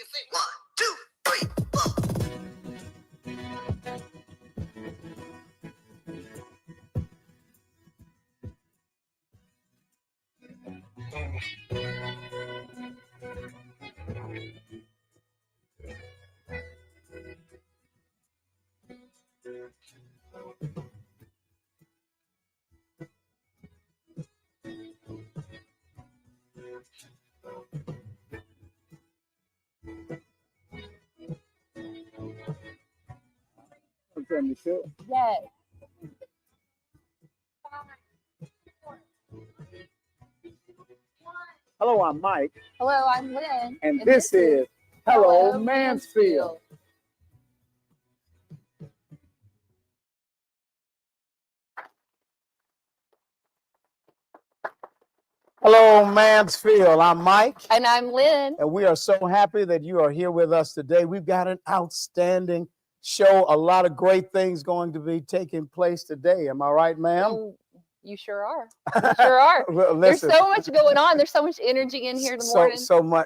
you think? 1, 2, 3, Yes. Hello, I'm Mike. Hello, I'm Lynn. And this is Hello Mansfield. Mansfield. Hello, Mansfield. I'm Mike. And I'm Lynn. And we are so happy that you are here with us today. We've got an outstanding show. A lot of great things going to be taking place today. Am I right, ma'am? You sure are. You sure are. Well, There's listen, so much going on. There's so much energy in here in the morning.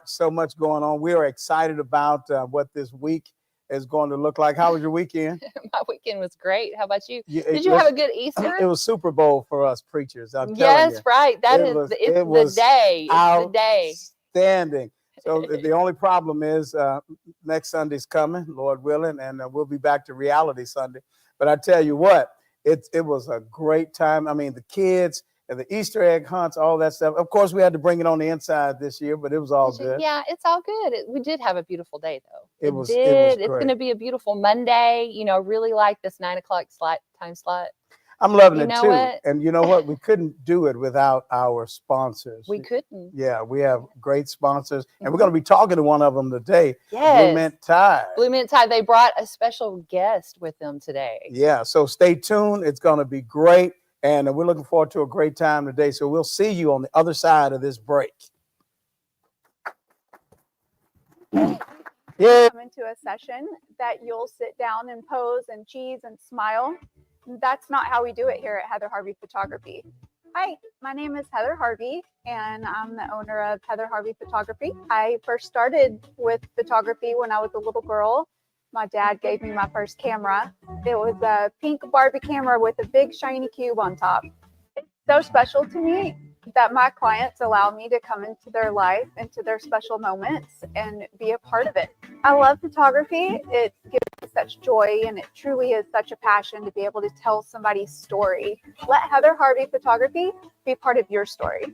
so much going on. We are excited about what this week is going to look like. How was your weekend? My weekend was great. How about you? Yeah, Did you have a good Easter? It was Super Bowl for us preachers. I'm telling Yes, you. right. That It is was- it's it the was day. It's the day. Outstanding. So the only problem is next Sunday's coming, Lord willing, and we'll be back to reality Sunday. But I tell you what, it was a great time. I mean, the kids and the Easter egg hunts, all that stuff. Of course, we had to bring it on the inside this year, but it was all good. Yeah, it's all good. We did have a beautiful day, though. It was It's great. going to be a beautiful Monday. You know, really like this 9 o'clock time slot. I'm loving You it know too. what? And you know what? We couldn't do it without our sponsors. We couldn't. Yeah, we have great sponsors, and we're going to be talking to one of them today. Yes. Blue Mint Tide. Blue Mint Tide. They brought a special guest with them today. Yeah, so stay tuned. It's going to be great, and we're looking forward to a great time today. So we'll see you on the other side of this break. Yeah. Come into a session that you'll sit down and pose and cheese and smile. That's not how we do it here at Heather Harvey Photography. Hi, my name is Heather Harvey, and I'm the owner of Heather Harvey Photography. I first started with photography when I was a little girl. My dad gave me my first camera. It was a pink Barbie camera with a big shiny cube on top. It's so special to me that my clients allow me to come into their life, into their special moments, and be a part of it. I love photography. It gives me such joy, and it truly is such a passion to be able to tell somebody's story. Let Heather Harvey Photography be part of your story.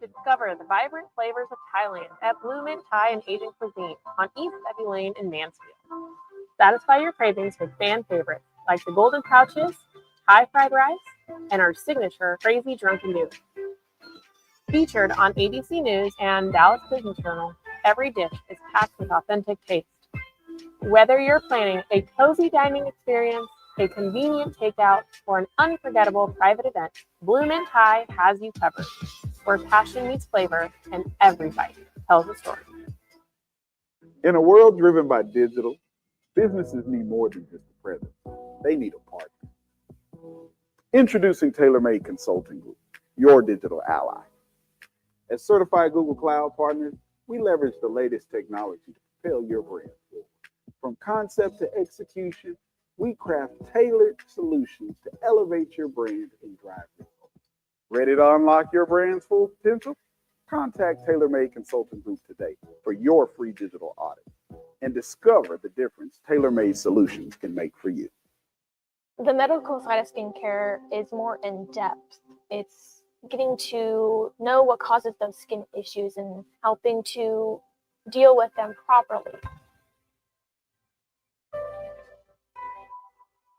Discover the vibrant flavors of Thailand at Blue Mint Thai and Asian Cuisine on East Ebby Lane in Mansfield. Satisfy your cravings with fan favorites like the golden pouches, Thai fried rice, and our signature crazy drunken noodle. Featured on ABC News and Dallas Business Journal, every dish is packed with authentic taste. Whether you're planning a cozy dining experience, a convenient takeout, or an unforgettable private event, Blue Mint Thai has you covered, where passion meets flavor and every bite tells a story. In a world driven by digital, businesses need more than just a presence. They need a partner. Introducing TaylorMade Consulting Group, your digital ally. As certified Google Cloud partners, we leverage the latest technology to propel your brand forward. From concept to execution, we craft tailored solutions to elevate your brand and drive results. Ready to unlock your brand's full potential? Contact TaylorMade Consulting Group today for your free digital audit and discover the difference TaylorMade solutions can make for you. The medical side of skincare is more in depth. It's getting to know what causes those skin issues and helping to deal with them properly.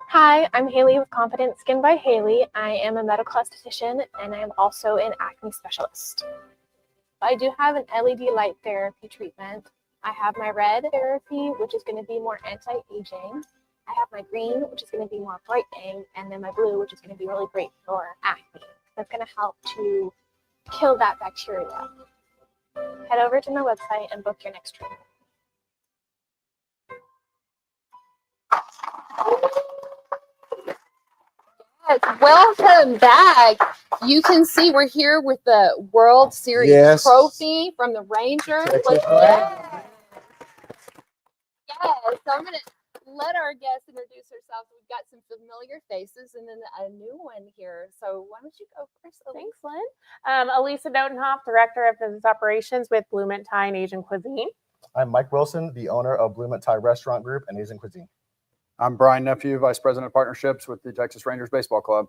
Hi, I'm Haley with Confident Skin by Haley. I am a medical esthetician and I am also an acne specialist. I do have an LED light therapy treatment. I have my red therapy, which is going to be more anti-aging. I have my green, which is going to be more brightening, and then my blue, which is going to be really great for acne. That's going to help to kill that bacteria. Head over to my website and book your next treatment. Yes, welcome back. You can see we're here with the World Series Yes. trophy from the Rangers. Texas Let's- Rangers. Yes, so I'm going to let our guests introduce themselves. We've got some familiar faces and then a new one here. So why don't you go first? Elise? Thanks, Lynn. Elisa Dotenhoff, Director of Business Operations with Bloomin' Thai and Asian Cuisine. I'm Mike Wilson, the owner of Bloomin' Thai Restaurant Group and Asian Cuisine. I'm Brian Nephew, Vice President of Partnerships with the Texas Rangers Baseball Club.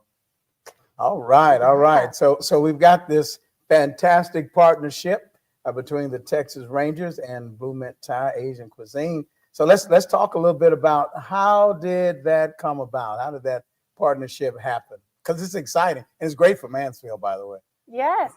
All right, all right. So we've got this fantastic partnership between the Texas Rangers and Bloomin' Thai Asian Cuisine. So let's talk a little bit about how did that come about? How did that partnership happen? Because it's exciting and it's great for Mansfield, by the way. Yes.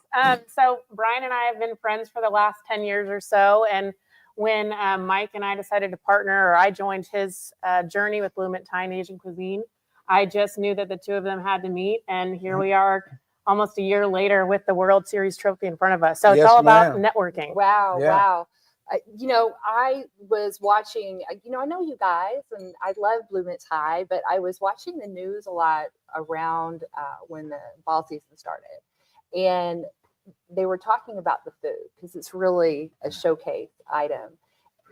So Brian and I have been friends for the last 10 years or so. And when Mike and I decided to partner, or I joined his journey with Bloomin' Thai and Asian Cuisine, I just knew that the two of them had to meet. And here we are almost a year later with the World Series trophy in front of us. So it's Yes, all about ma'am. networking. Wow, Yeah. wow. I was watching, I know you guys and I love Bloomin' Thai, but I was watching the news a lot around when the ball season started. And they were talking about the food because it's really a showcase item.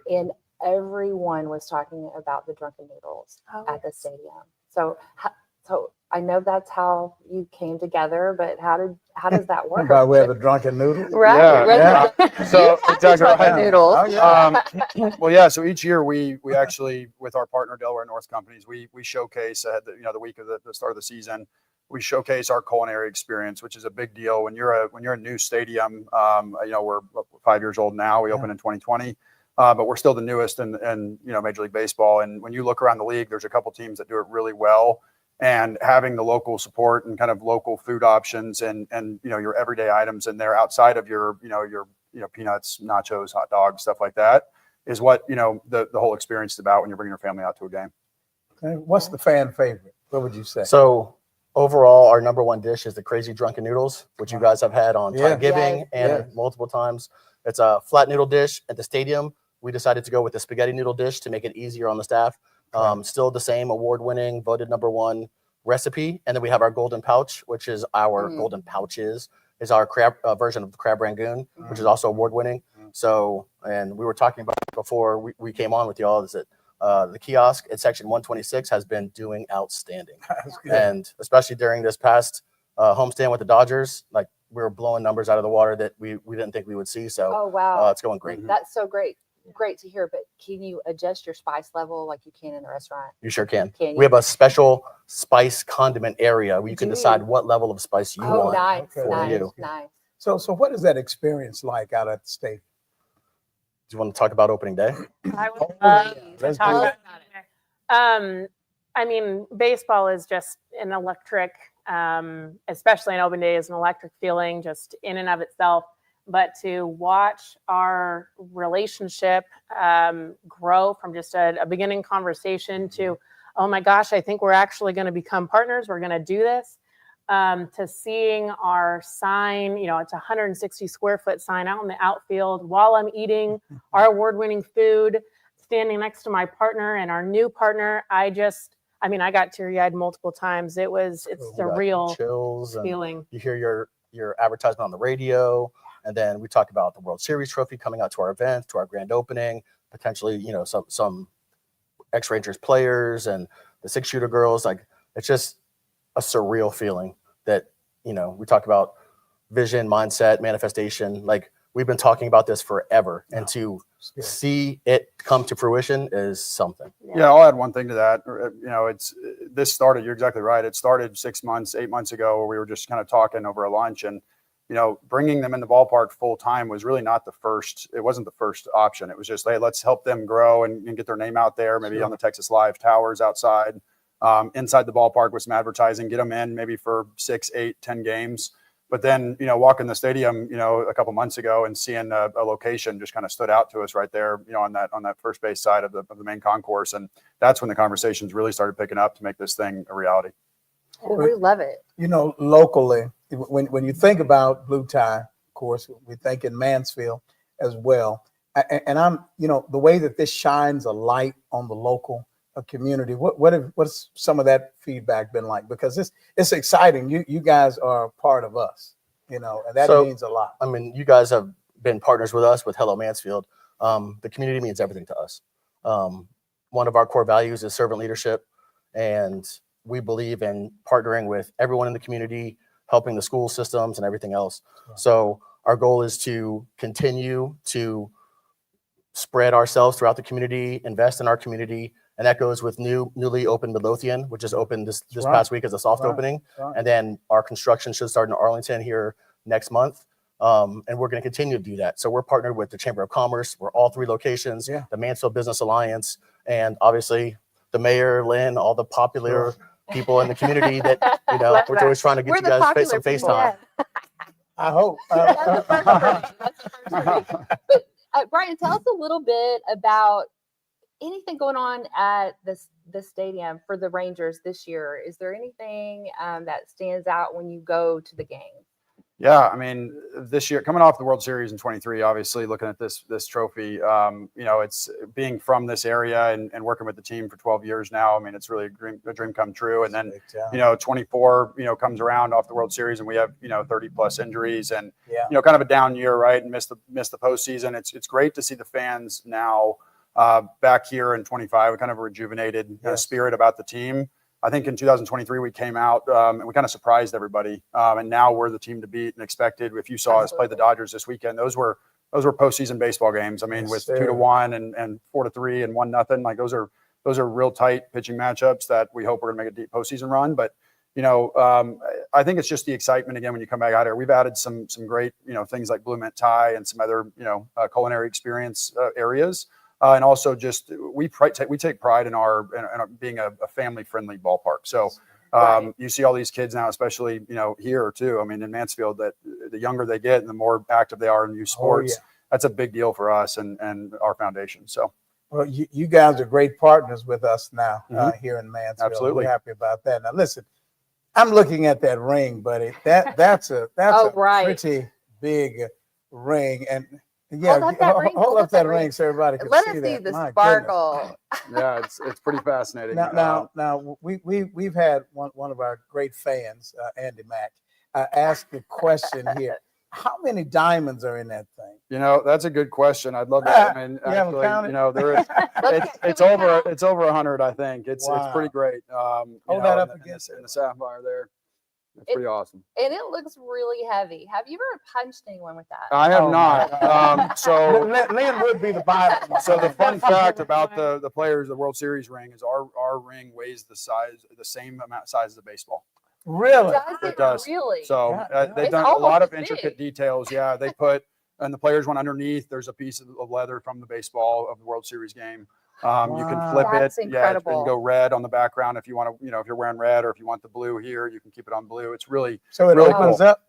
And everyone was talking about the drunken noodles at the stadium. So I know that's how you came together, but how does that work? By way of the drunken noodle. Right. Yeah, right. So You have the exactly drunken right. noodles. Oh, yeah. Well, yeah. So each year we actually, with our partner Delaware North Companies, we showcase the week of the start of the season. We showcase our culinary experience, which is a big deal when you're a new stadium. We're 5 years old now. We opened in 2020, but we're still the newest in Major League Baseball. And when you look around the league, there's a couple teams that do it really well. And having the local support and kind of local food options and your everyday items in there outside of your peanuts, nachos, hot dogs, stuff like that is what the whole experience is about when you're bringing your family out to a game. Okay. What's the fan favorite? What would you say? So overall, our number one dish is the Crazy Drunken Noodles, which you guys have had on Yeah. Thanksgiving Yes. and Yes. multiple times. It's a flat noodle dish at the stadium. We decided to go with the spaghetti noodle dish to make it easier on the staff. Still the same award-winning, voted number one recipe. And then we have our golden pouch, which is our golden pouches, is our crab version of the crab rangoon, which is also award-winning. So, and we were talking about before we came on with y'all, is that the kiosk at section 126 has been doing outstanding. That's good. And especially during this past homestand with the Dodgers, like we were blowing numbers out of the water that we didn't think we would see. So Oh, wow. it's going great. That's so great. Great to hear. But can you adjust your spice level like you can in the restaurant? You sure can. Can We have a special spice condiment area where you can Do decide you? what level of spice you Oh, want. nice, Okay. nice, you. nice. So what is that experience like out at the stadium? Do you want to talk about opening day? I would Oh, love yeah. to Let's talk do about it. it. I mean, baseball is just an electric, especially an open day is an electric feeling just in and of itself. But to watch our relationship grow from just a beginning conversation to, oh my gosh, I think we're actually going to become partners. We're going to do this. To seeing our sign, it's a 160 square foot sign out in the outfield while I'm eating our award-winning food, standing next to my partner and our new partner. I got teary-eyed multiple times. It's We got surreal chills and feeling. you hear your advertisement on the radio, and then we talk about the World Series trophy coming out to our event, to our grand opening, potentially, some ex-Rangers players and the 6-shooter girls. Like, it's just a surreal feeling that, we talk about vision, mindset, manifestation. Like, we've been talking about this forever, and to see it come to fruition is something. Yeah, I'll add one thing to that. This started, you're exactly right. It started 6 months, 8 months ago where we were just kind of talking over a lunch. And bringing them in the ballpark full time was really not it wasn't the first option. It was just, hey, let's help them grow and get their name out there, maybe on the Texas Live towers outside, inside the ballpark with some advertising, get them in maybe for 6, 8, 10 games. But then, walking the stadium, a couple months ago and seeing a location just kind of stood out to us right there, on that first base side of the main concourse. And that's when the conversations really started picking up to make this thing a reality. We love it. Locally, when you think about Blue Tie, of course, we think in Mansfield as well. And I'm, the way that this shines a light on the local community, what's some of that feedback been like? Because it's exciting. You guys are part of us, and that means a lot. I mean, you guys have been partners with us with Hello Mansfield. The community means everything to us. One of our core values is servant leadership, and we believe in partnering with everyone in the community, helping the school systems and everything else. Right. So our goal is to continue to spread ourselves throughout the community, invest in our community. And that goes with newly opened Midlothian, which is opened this past week as a soft opening. Right. And then our construction should start in Arlington here next month. And we're going to continue to do that. So we're partnered with the Chamber of Commerce. We're all 3 locations, the Mansfield Business Alliance, and obviously the mayor, Lynn, all the popular people in the community that, we're always trying to get you guys some FaceTime. I hope. But Brian, tell us a little bit about anything going on at the stadium for the Rangers this year. Is there anything that stands out when you go to the game? Yeah, I mean, this year, coming off the World Series in 23, obviously looking at this trophy, it's being from this area and working with the team for 12 years now. I mean, it's really a dream come true. And then, 24, comes around off the World Series and we have, 30 plus injuries and, kind of a down year, right? And missed the postseason. It's great to see the fans now back here in 25, kind of a rejuvenated spirit about the team. I think in 2023, we came out and we kind of surprised everybody. And now we're the team to beat and expected. If you saw us play the Dodgers this weekend, those were postseason baseball games. I mean, with 2-1 and 4-3 and 1-0, like those are real tight pitching matchups that we hope we're going to make a deep postseason run. But, I think it's just the excitement again when you come back out here. We've added some great, things like Blue Mint Thai and some other, culinary experience areas. And also just we take pride in our being a family friendly ballpark. So you see all these kids now, especially here too. I mean in Mansfield, that the younger they get and the more active they are in youth sports, that's a big deal for us and our foundation. So well, you guys are great partners with us now here in Mansfield. Absolutely, we're happy about that. Now listen, I'm looking at that ring, buddy. That's a pretty big ring and. Yeah, hold up that ring so everybody can Let see us that. see the My sparkle. Yeah, it's pretty fascinating. Now we've had one of our great fans, Andy Mack, ask the question here: how many diamonds are in that thing? That's a good question. I'd love to. I mean, actually, there is. It's over 100. I think it's pretty great. Hold that up against in the sapphire there. It's pretty awesome. And it looks really heavy. Have you ever punched anyone with that? I have not. So Lynn would be the Bible. So the fun fact about the players, the World Series ring is our ring weighs the same size as a baseball. Really? It does. Really? So they've done a lot of intricate details. Yeah, they put, and the players went underneath. There's a piece of leather from the baseball of the World Series game. You can flip That's it. Incredible. Yeah, and go red on the background if you want to, if you're wearing red, or if you want the blue here, you can keep it on blue. It's really so it really opens cool. up.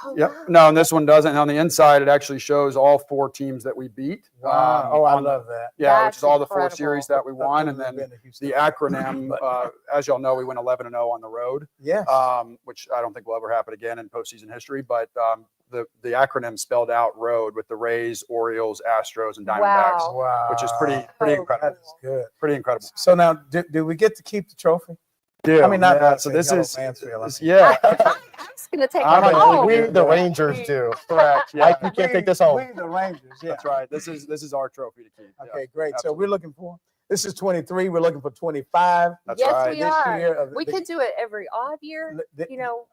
Oh, yep. wow. No, and this one doesn't. And on the inside, it actually shows all 4 teams that we beat. Wow. I love that. Yeah, That's which is all the 4 incredible. series that we won, and then the acronym. As y'all know, we went 11-0 on the road. Yes. Which I don't think will ever happen again in postseason history. But the acronym spelled out road with the Rays, Orioles, Astros, and Diamondbacks. Wow. Which is pretty incredible. That is good. Pretty incredible. So now, do we get to keep the trophy? Yeah. I mean, not that. So this is Mansfield. yeah. I'm just gonna take it home. We the Rangers do. Correct. Yeah. Like, you can't take this home. We the Rangers. Yeah. That's right. This is our trophy to keep. Okay, Yeah, great. absolutely. So we're looking for. This is 23. We're looking for 25. That's Yes, right. we This are. year We could do it every odd year.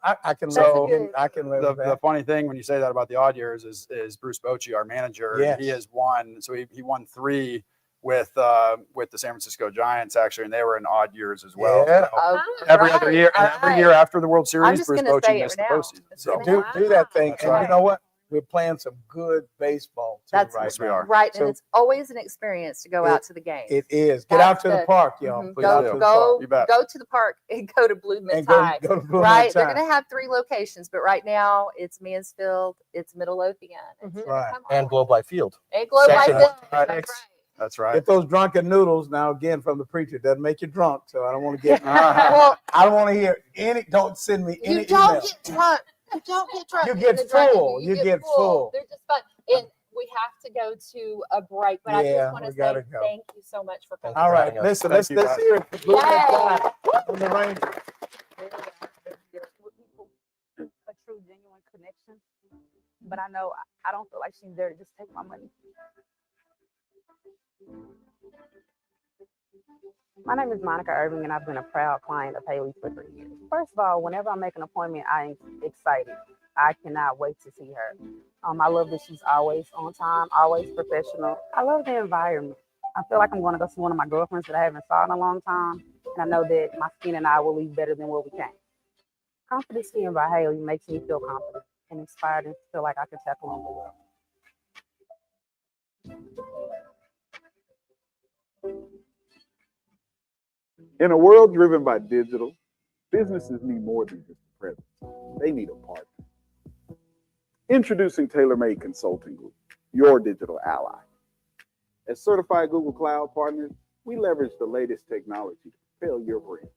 I can That's live. good. I can live with The that. funny thing when you say that about the odd years is Bruce Bochy, our manager. Yes. He has won. So he won 3 with the San Francisco Giants actually, and they were in odd years as well. Yeah. So Oh, every right, other year, and all every year right. after the World I'm Series, just Bruce gonna Bochy say it missed the now. postseason. It's So gonna Do that thing. That's And right. you know what? We're playing some good baseball too That's right Yes, we now. are. right, So and it's always an experience to go out to the game. It is. Get That's out to the the- park, y'all. Mhm. Get out to the park. You bet. Go to the park and go to Blue Mint And go High. to Blue Right, Mint they're High. going to have 3 locations, but right now it's Mansfield, it's Midlothian, it's gonna Right. come And on. Globe Life Field. And Globe Life Section Field. right. That's right. That's right. Get those drunken noodles now again from the preacher. Doesn't make you drunk, so I don't want to get. Well, I don't want to hear any. Don't send me any you don't email. get drunk. You don't get drunk. You in get the drunken full. you You get full. They're just fun. And we have to go to a break, but I Yeah, just want to we gotta say go. thank you so much for coming. All right, having us. listen. Thank Let's you, guys. hear it. for Blue Mint Yay. High from the Rangers. A true, genuine connection. But I know I don't feel like she's there to just take my money. My name is Monica Irving, and I've been a proud client of Haley's for 3 years. First of all, whenever I make an appointment, I'm excited. I cannot wait to see her. I love that she's always on time, always professional. I love the environment. I feel like I'm going to go see one of my girlfriends that I haven't saw in a long time, and I know that my skin and I will leave better than where we came. Confident Skin by Haley makes me feel confident and inspired and feel like I can tackle on the world. In a world driven by digital, businesses need more than just a presence. They need a partner. Introducing TaylorMade Consulting Group, your digital ally. As certified Google Cloud partners, we leverage the latest technology to propel your brand.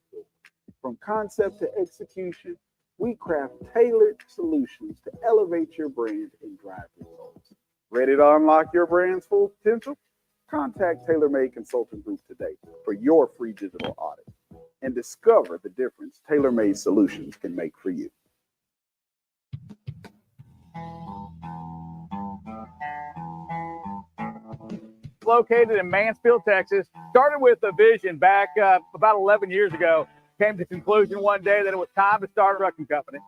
From concept to execution, we craft tailored solutions to elevate your brand and drive results. Ready to unlock your brand's full potential? Contact TaylorMade Consulting Group today for your free digital audit and discover the difference TaylorMade solutions can make for you. Located in Mansfield, Texas. Started with a vision back about 11 years ago. Came to the conclusion one day that it was time to start a trucking company.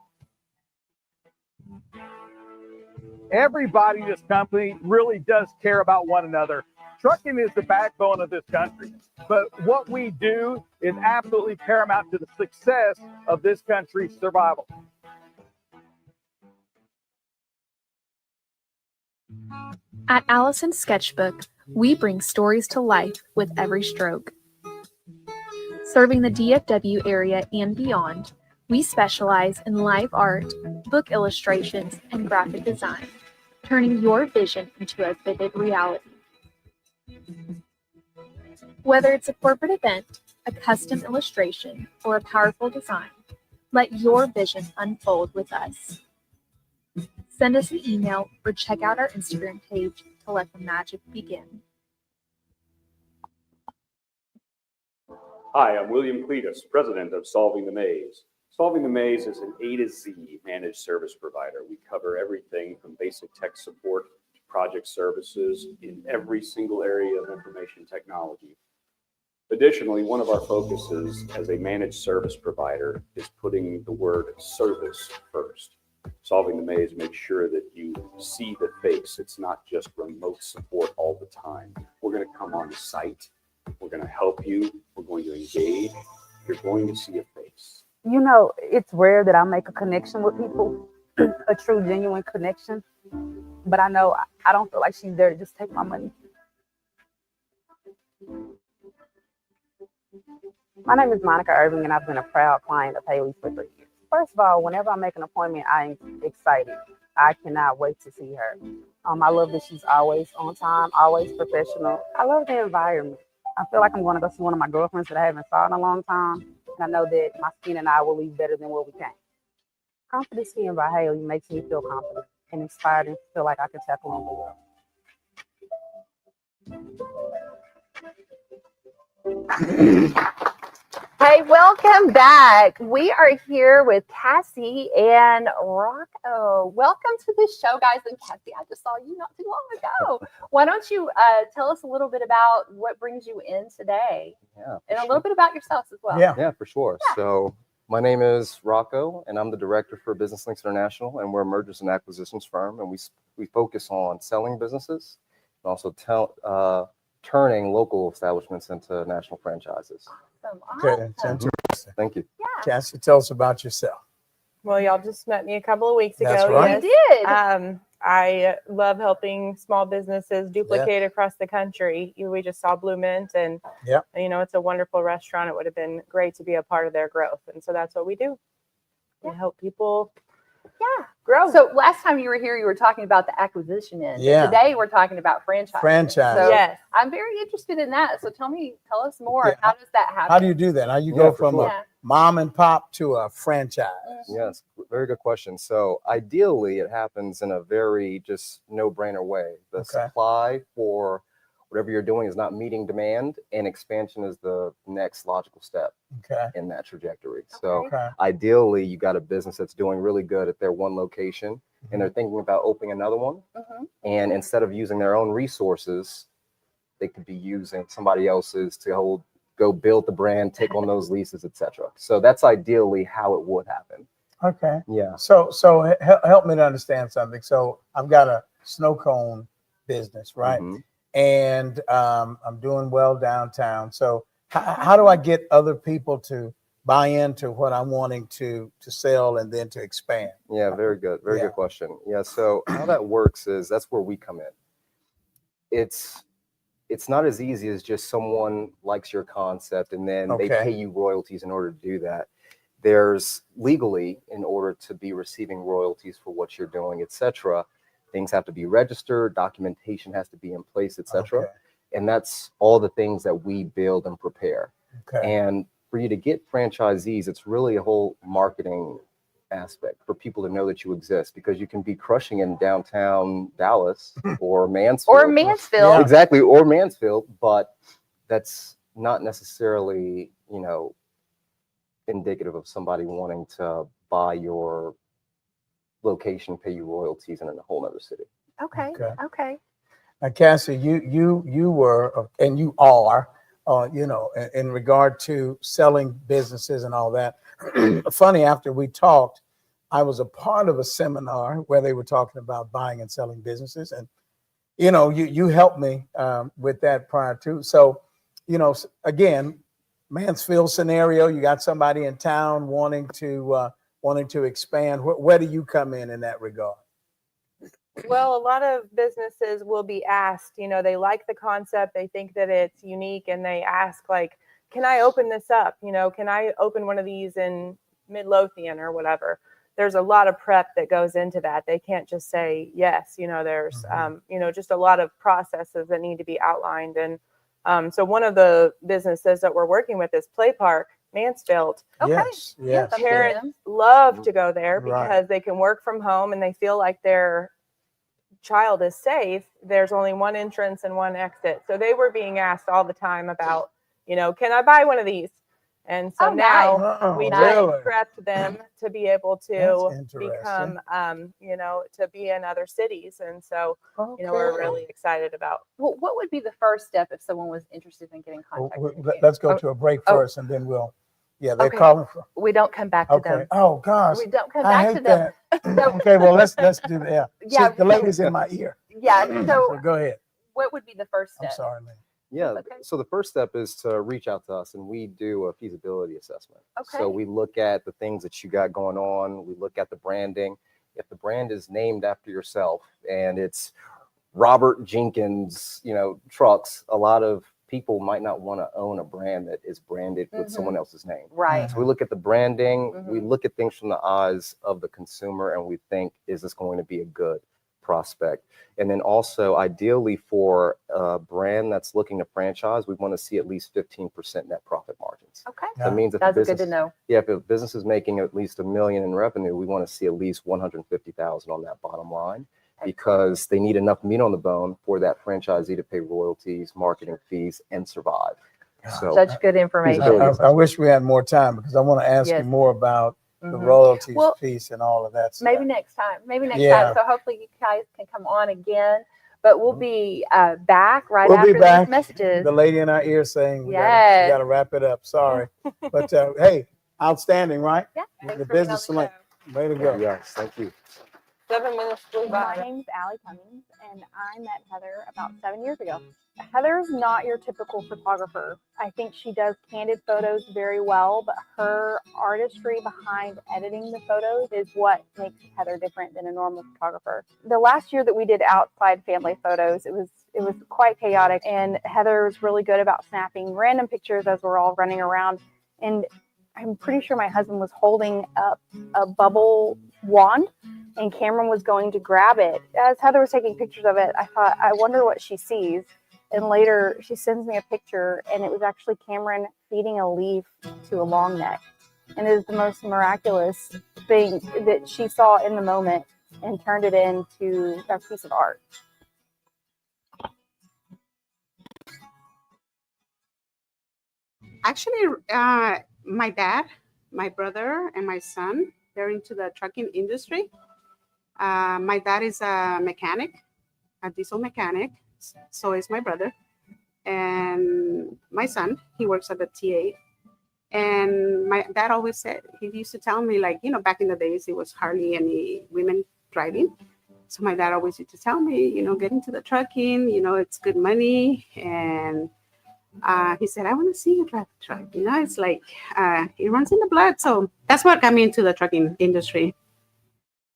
Everybody in this company really does care about one another. Trucking is the backbone of this country, but what we do is absolutely paramount to the success of this country's survival. At Allison's Sketchbook, we bring stories to life with every stroke. Serving the DFW area and beyond, we specialize in live art, book illustrations, and graphic design, turning your vision into a vivid reality. Whether it's a corporate event, a custom illustration, or a powerful design, let your vision unfold with us. Send us an email or check out our Instagram page to let the magic begin. Hi, I'm William Cletus, president of Solving the Maze. Solving the Maze is an A to Z managed service provider. We cover everything from basic tech support to project services in every single area of information technology. Additionally, one of our focuses as a managed service provider is putting the word service first. Solving the Maze makes sure that you see the face. It's not just remote support all the time. We're going to come on site. We're going to help you. We're going to engage. You're going to see a face. You know, it's rare that I make a connection with people, a true, genuine connection. But I know I don't feel like she's there to just take my money. My name is Monica Irving, and I've been a proud client of Haley's for 3 years. First of all, whenever I make an appointment, I'm excited. I cannot wait to see her. I love that she's always on time, always professional. I love the environment. I feel like I'm going to go see one of my girlfriends that I haven't saw in a long time, and I know that my skin and I will leave better than where we came. Confident Skin by Haley makes me feel confident and inspired and feel like I can tackle on the world. Hey, welcome back. We are here with Cassie and Rocco. Welcome to the show, guys. And Cassie, I just saw you not too long ago. Why don't you tell us a little bit about what brings you in today? Yeah, and a little bit about yourself as well. Yeah, for sure. Yeah. So my name is Rocco, and I'm the director for Business Lynx International, and we're a mergers and acquisitions firm, and we focus on selling businesses and also turning local establishments into national franchises. Okay, it's interesting. Thank you. Cassie, tell us about yourself. Well, y'all just met me a couple of weeks ago. That's right. You did. I love helping small businesses duplicate across the country. We just saw Blue Mint, and it's a wonderful restaurant. It would have been great to be a part of their growth, and so that's what we do. We help people grow. So last time you were here, you were talking about the acquisition end. Yeah. Today we're talking about franchise. Franchise. So Yes. I'm very interested in that. So tell us more. Yeah. How does that happen? How do you do that? How you Yeah, go for from sure. a mom and pop to a franchise? Yes, very good question. So ideally, it happens in a very just no-brainer way. The supply for whatever you're doing is not meeting demand, and expansion is the next logical step in that trajectory. So ideally, you got a business that's doing really good at their one location, and they're thinking about opening another one. And instead of using their own resources, they could be using somebody else's to go build the brand, take on those leases, etc. So that's ideally how it would happen. Okay. Yeah. So help me to understand something. So I've got a snow cone business, right? And I'm doing well downtown. So how do I get other people to buy into what I'm wanting to sell and then to expand? Yeah, very good. Very good question. Yeah. So how that works is that's where we come in. It's not as easy as just someone likes your concept and then they pay you royalties in order to do that. There's legally, in order to be receiving royalties for what you're doing, etc., things have to be registered, documentation has to be in place, etc. And that's all the things that we build and prepare. And for you to get franchisees, it's really a whole marketing aspect for people to know that you exist, because you can be crushing in downtown Dallas or Mansfield. Exactly, or Mansfield, but that's not necessarily, indicative of somebody wanting to buy your location, pay you royalties in a whole other city. Okay. Now, Cassie, you were and you are, in regard to selling businesses and all that. Funny, after we talked, I was a part of a seminar where they were talking about buying and selling businesses, and you helped me with that prior to. So, again, Mansfield scenario, you got somebody in town wanting to expand. Where do you come in that regard? Well, a lot of businesses will be asked, they like the concept, they think that it's unique, and they ask, like, can I open this up? Can I open one of these in Midlothian or whatever? There's a lot of prep that goes into that. They can't just say yes. There's, just a lot of processes that need to be outlined. And so one of the businesses that we're working with is Play Park Mansfield. Yes. Parents love to go there because they can work from home and they feel like their child is safe. There's only one entrance and one exit. So they were being asked all the time about, can I buy one of these? And so now we prepped them to be able to become, to be in other cities. And so, we're really excited about. Well, what would be the first step if someone was interested in getting contact with you? Let's go to a break first, and then we'll. Yeah, they're calling for. We don't come back to them. Oh gosh. We don't come back to them. Okay, well let's do that. Yeah. The lady's in my ear. Yeah. So go ahead. What would be the first step? I'm sorry, Lynn. Yeah. So the first step is to reach out to us, and we do a feasibility assessment. So we look at the things that you got going on. We look at the branding. If the brand is named after yourself and it's Robert Jenkins, trucks, a lot of people might not want to own a brand that is branded with someone else's name. Right. So we look at the branding, we look at things from the eyes of the consumer, and we think, is this going to be a good prospect? And then also, ideally, for a brand that's looking to franchise, we want to see at least 15% net profit margins. Okay. That means if that's business, good to know. Yeah, if a business is making at least $1 million in revenue, we want to see at least $150,000 on that bottom line, because they need enough meat on the bone for that franchisee to pay royalties, marketing fees, and survive. So such good information. I wish we had more time, because I want to ask you more about the royalties piece and all of that stuff. Maybe next time. Time. So hopefully you guys can come on again. But we'll be back after these messages. The lady in our ear saying we got to wrap it up. Sorry. But hey, outstanding, right? Yeah. The Business Lynx. Way to go. Yes, thank you. 7 minutes flew My by. name's Allie Cummings, and I met Heather about 7 years ago. Heather's not your typical photographer. I think she does candid photos very well, but her artistry behind editing the photos is what makes Heather different than a normal photographer. The last year that we did outside family photos, it was quite chaotic, and Heather was really good about snapping random pictures as we're all running around. And I'm pretty sure my husband was holding up a bubble wand, and Cameron was going to grab it. As Heather was taking pictures of it, I thought, I wonder what she sees. And later she sends me a picture, and it was actually Cameron feeding a leaf to a long neck. And it is the most miraculous thing that she saw in the moment and turned it into a piece of art. Actually, my dad, my brother, and my son, they're into the trucking industry. My dad is a mechanic, a diesel mechanic. So is my brother. And my son, he works at the TA. And my dad always said, he used to tell me, like, you know, back in the days, it was hardly any women driving. So my dad always used to tell me, you know, get into the trucking, you know, it's good money. And he said, I want to see you drive a truck. You know, it's like, it runs in the blood. So that's what got me into the trucking industry.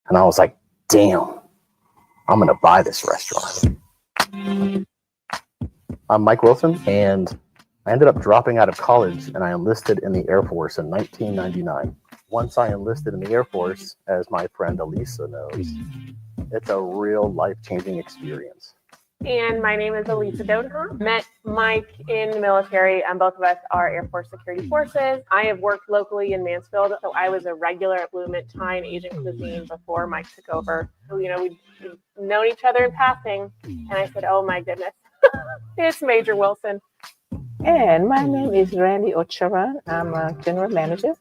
And I was like, damn, I'm going to buy this restaurant. I'm Mike Wilson, and I ended up dropping out of college, and I enlisted in the Air Force in 1999. Once I enlisted in the Air Force, as my friend Elisa knows, it's a real life-changing experience. And my name is Elisa Dodenhoff. Met Mike in the military, and both of us are Air Force Security Forces. I have worked locally in Mansfield, so I was a regular at Blumit Thai and Asian Cuisine before Mike took over. So, you know, we'd known each other in passing, and I said, oh my goodness, it's Major Wilson. And my name is Randy Ocharan. I'm a general manager.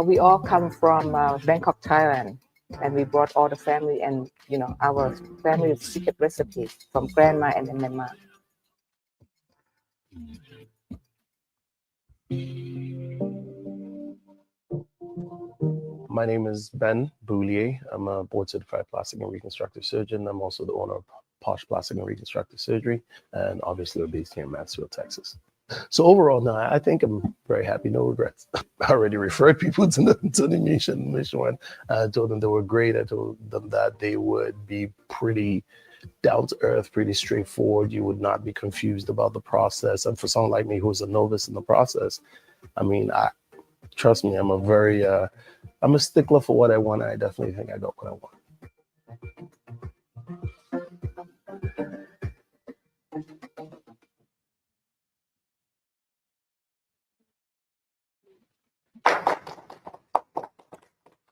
We all come from Bangkok, Thailand. And we brought all the family and, you know, our family's secret recipes from grandma and then my mom. My name is Ben Boulier. I'm a board certified plastic and reconstructive surgeon. I'm also the owner of Posh Plastic and Reconstructive Surgery, and obviously we're based here in Mansfield, Texas. So overall, no, I think I'm very happy, no regrets. I already referred people to the mission one. I told them they were great. I told them that they would be pretty down to earth, pretty straightforward. You would not be confused about the process. And for someone like me who's a novice in the process, I mean, trust me, I'm a stickler for what I want. I definitely think I got what I want.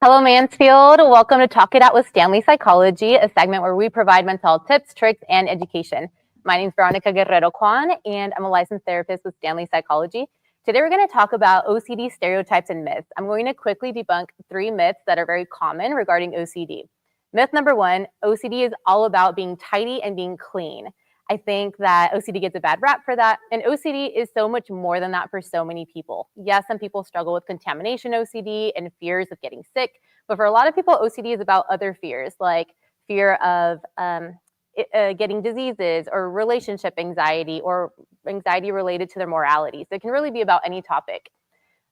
Hello Mansfield, welcome to Talk It Out with Stanley Psychology, a segment where we provide mental health tips, tricks, and education. My name is Veronica Guerrero Kwan, and I'm a licensed therapist with Stanley Psychology. Today we're going to talk about OCD stereotypes and myths. I'm going to quickly debunk 3 myths that are very common regarding OCD. Myth number 1, OCD is all about being tidy and being clean. I think that OCD gets a bad rap for that, and OCD is so much more than that for so many people. Yes, some people struggle with contamination OCD and fears of getting sick, but for a lot of people, OCD is about other fears, like fear of getting diseases or relationship anxiety or anxiety related to their morality. So it can really be about any topic.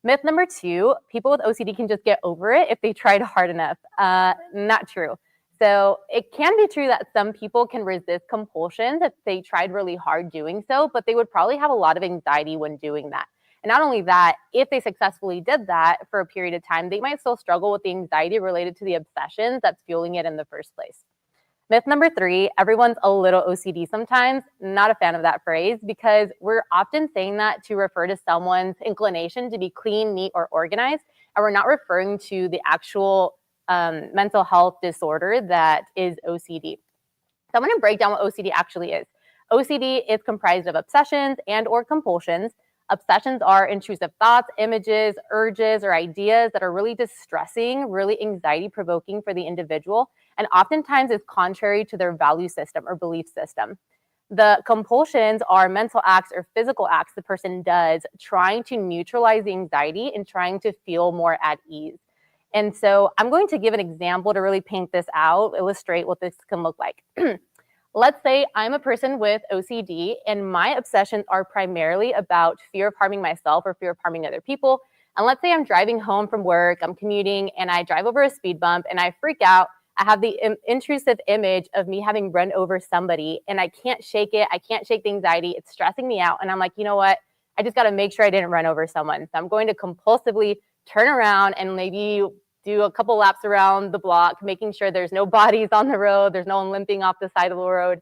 Myth number 2, people with OCD can just get over it if they tried hard enough. Not true. So it can be true that some people can resist compulsions if they tried really hard doing so, but they would probably have a lot of anxiety when doing that. And not only that, if they successfully did that for a period of time, they might still struggle with the anxiety related to the obsessions that's fueling it in the first place. Myth number 3, everyone's a little OCD sometimes. Not a fan of that phrase because we're often saying that to refer to someone's inclination to be clean, neat, or organized, and we're not referring to the actual mental health disorder that is OCD. So I'm going to break down what OCD actually is. OCD is comprised of obsessions and or compulsions. Obsessions are intrusive thoughts, images, urges, or ideas that are really distressing, really anxiety-provoking for the individual, and oftentimes is contrary to their value system or belief system. The compulsions are mental acts or physical acts the person does trying to neutralize the anxiety and trying to feel more at ease. And so I'm going to give an example to really paint this out, illustrate what this can look like. Let's say I'm a person with OCD and my obsessions are primarily about fear of harming myself or fear of harming other people. And let's say I'm driving home from work, I'm commuting, and I drive over a speed bump and I freak out. I have the intrusive image of me having run over somebody and I can't shake it. I can't shake the anxiety. It's stressing me out. And I'm like, you know what? I just got to make sure I didn't run over someone. So I'm going to compulsively turn around and maybe do a couple laps around the block, making sure there's no bodies on the road, there's no one limping off the side of the road.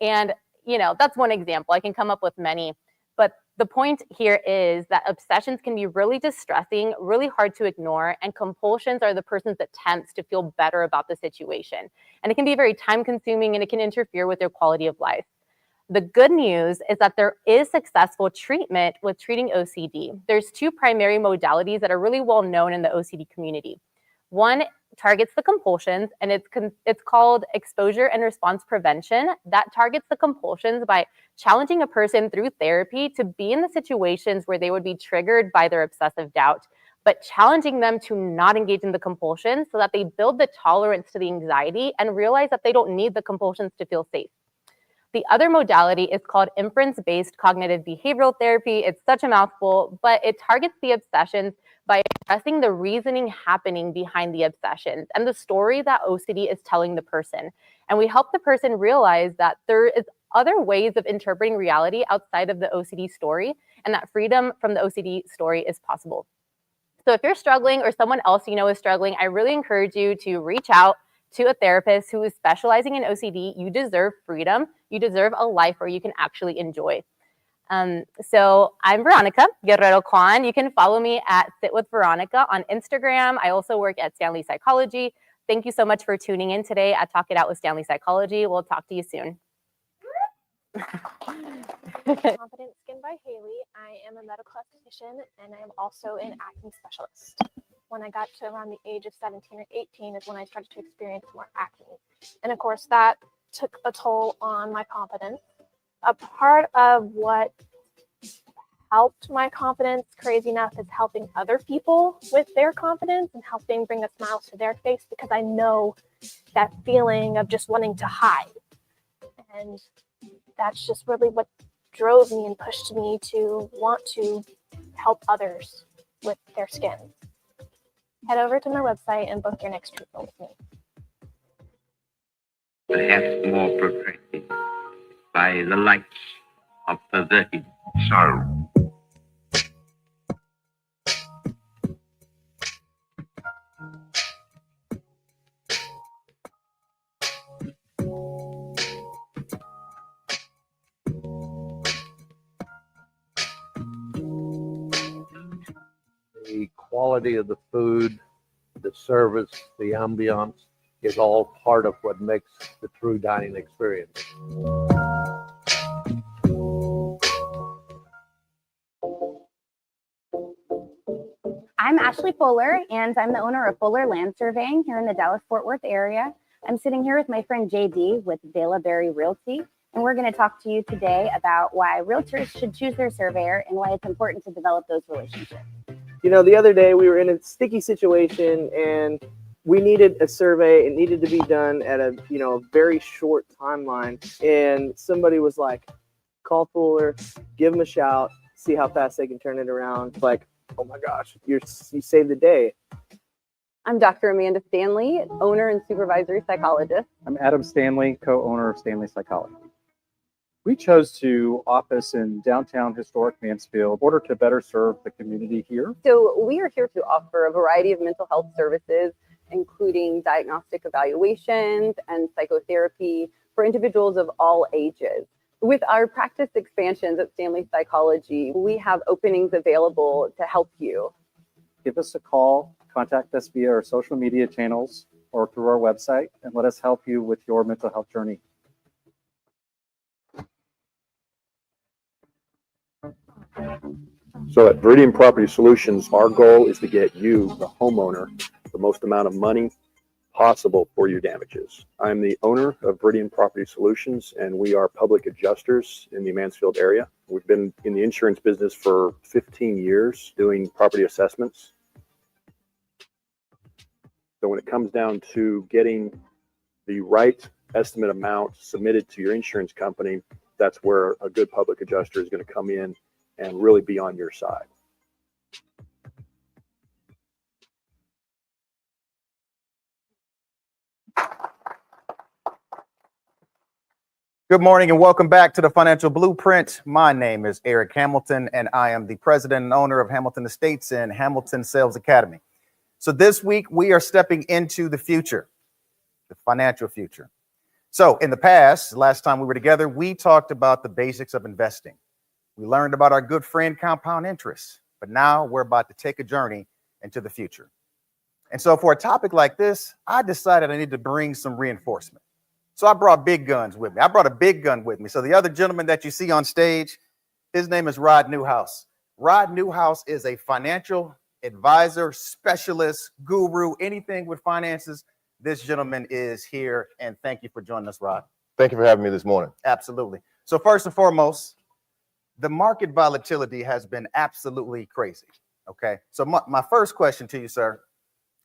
And, you know, that's one example. I can come up with many. But the point here is that obsessions can be really distressing, really hard to ignore, and compulsions are the person's attempts to feel better about the situation. And it can be very time-consuming and it can interfere with their quality of life. The good news is that there is successful treatment with treating OCD. There's two primary modalities that are really well known in the OCD community. One targets the compulsions, and it's called exposure and response prevention. That targets the compulsions by challenging a person through therapy to be in the situations where they would be triggered by their obsessive doubt, but challenging them to not engage in the compulsions so that they build the tolerance to the anxiety and realize that they don't need the compulsions to feel safe. The other modality is called inference-based cognitive behavioral therapy. It's such a mouthful, but it targets the obsessions by addressing the reasoning happening behind the obsessions and the story that OCD is telling the person. And we help the person realize that there is other ways of interpreting reality outside of the OCD story, and that freedom from the OCD story is possible. So if you're struggling or someone else you know is struggling, I really encourage you to reach out to a therapist who is specializing in OCD. You deserve freedom. You deserve a life where you can actually enjoy. So I'm Veronica Guerrero Kwan. You can follow me at Sit with Veronica on Instagram. I also work at Stanley Psychology. Thank you so much for tuning in today at Talk It Out with Stanley Psychology. We'll talk to you soon. Confident Skin by Haley. I am a medical esthetician and I am also an acne specialist. When I got to around the age of 17 or 18 is when I started to experience more acne. And of course, that took a toll on my confidence. A part of what helped my confidence, crazy enough, is helping other people with their confidence and helping bring a smile to their face, because I know that feeling of just wanting to hide. And that's just really what drove me and pushed me to want to help others with their skin. Head over to my website and book your next treatment with me. Perhaps more progressive by the light of perverted sorrow. The quality of the food, the service, the ambiance is all part of what makes the true dining experience. I'm Ashley Fuller, and I'm the owner of Fuller Land Surveying here in the Dallas-Fort Worth area. I'm sitting here with my friend JD with Vela Berry Realty, and we're going to talk to you today about why realtors should choose their surveyor and why it's important to develop those relationships. You know, the other day we were in a sticky situation and we needed a survey. It needed to be done at a, very short timeline. And somebody was like, call Fuller, give them a shout, see how fast they can turn it around. Like, oh my gosh, you saved the day. I'm Dr. Amanda Stanley, owner and supervisory psychologist. I'm Adam Stanley, co-owner of Stanley Psychology. We chose to office in downtown historic Mansfield in order to better serve the community here. So we are here to offer a variety of mental health services, including diagnostic evaluations and psychotherapy for individuals of all ages. With our practice expansions at Stanley Psychology, we have openings available to help you. Give us a call, contact us via our social media channels or through our website, and let us help you with your mental health journey. So at Viridian Property Solutions, our goal is to get you, the homeowner, the most amount of money possible for your damages. I'm the owner of Viridian Property Solutions, and we are public adjusters in the Mansfield area. We've been in the insurance business for 15 years doing property assessments. So when it comes down to getting the right estimate amount submitted to your insurance company, that's where a good public adjuster is going to come in and really be on your side. Good morning and welcome back to the Financial Blueprint. My name is Eric Hamilton and I am the president and owner of Hamilton Estates and Hamilton Sales Academy. So this week we are stepping into the future, the financial future. So in the past, last time we were together, we talked about the basics of investing. We learned about our good friend compound interest, but now we're about to take a journey into the future. And so for a topic like this, I decided I need to bring some reinforcement. So I brought big guns with me. I brought a big gun with me. So the other gentleman that you see on stage, his name is Rod Newhouse. Rod Newhouse is a financial advisor, specialist, guru, anything with finances. This gentleman is here, and thank you for joining us, Rod. Thank you for having me this morning. Absolutely. So first and foremost, the market volatility has been absolutely crazy, okay? So my first question to you, sir,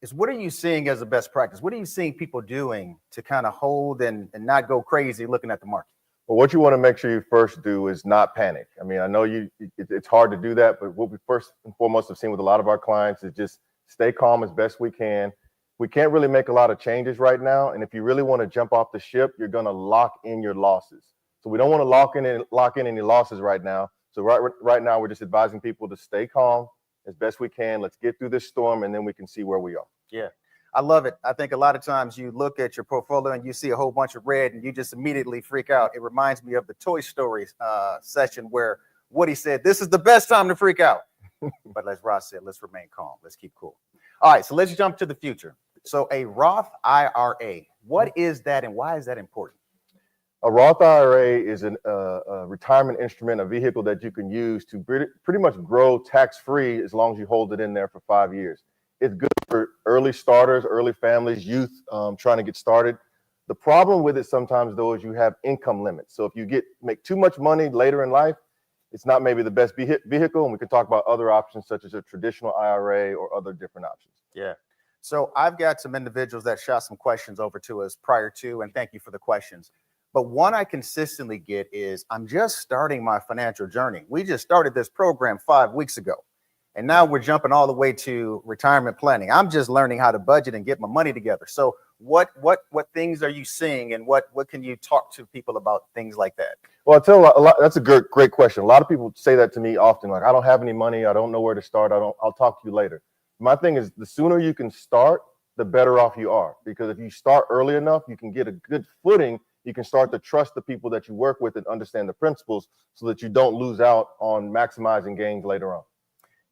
is what are you seeing as a best practice? What are you seeing people doing to kind of hold and not go crazy looking at the market? Well, what you want to make sure you first do is not panic. I mean, I know it's hard to do that, but what we first and foremost have seen with a lot of our clients is just stay calm as best we can. We can't really make a lot of changes right now. And if you really want to jump off the ship, you're going to lock in your losses. So we don't want to lock in any losses right now. So right now, we're just advising people to stay calm as best we can. Let's get through this storm, and then we can see where we are. Yeah, I love it. I think a lot of times you look at your portfolio and you see a whole bunch of red and you just immediately freak out. It reminds me of the Toy Story session where Woody said, this is the best time to freak out. But as Ross said, let's remain calm. Let's keep cool. All right, so let's jump to the future. So a Roth IRA, what is that and why is that important? A Roth IRA is a retirement instrument, a vehicle that you can use to pretty much grow tax-free as long as you hold it in there for 5 years. It's good for early starters, early families, youth trying to get started. The problem with it sometimes, though, is you have income limits. So if you make too much money later in life, it's not maybe the best vehicle. And we can talk about other options such as a traditional IRA or other different options. Yeah. So I've got some individuals that shot some questions over to us prior to, and thank you for the questions. But one I consistently get is, I'm just starting my financial journey. We just started this program 5 weeks ago, and now we're jumping all the way to retirement planning. I'm just learning how to budget and get my money together. So what things are you seeing, and what can you talk to people about things like that? Well, I tell a lot. That's a great question. A lot of people say that to me often, like, I don't have any money. I don't know where to start. I'll talk to you later. My thing is, the sooner you can start, the better off you are. Because if you start early enough, you can get a good footing. You can start to trust the people that you work with and understand the principles so that you don't lose out on maximizing gains later on.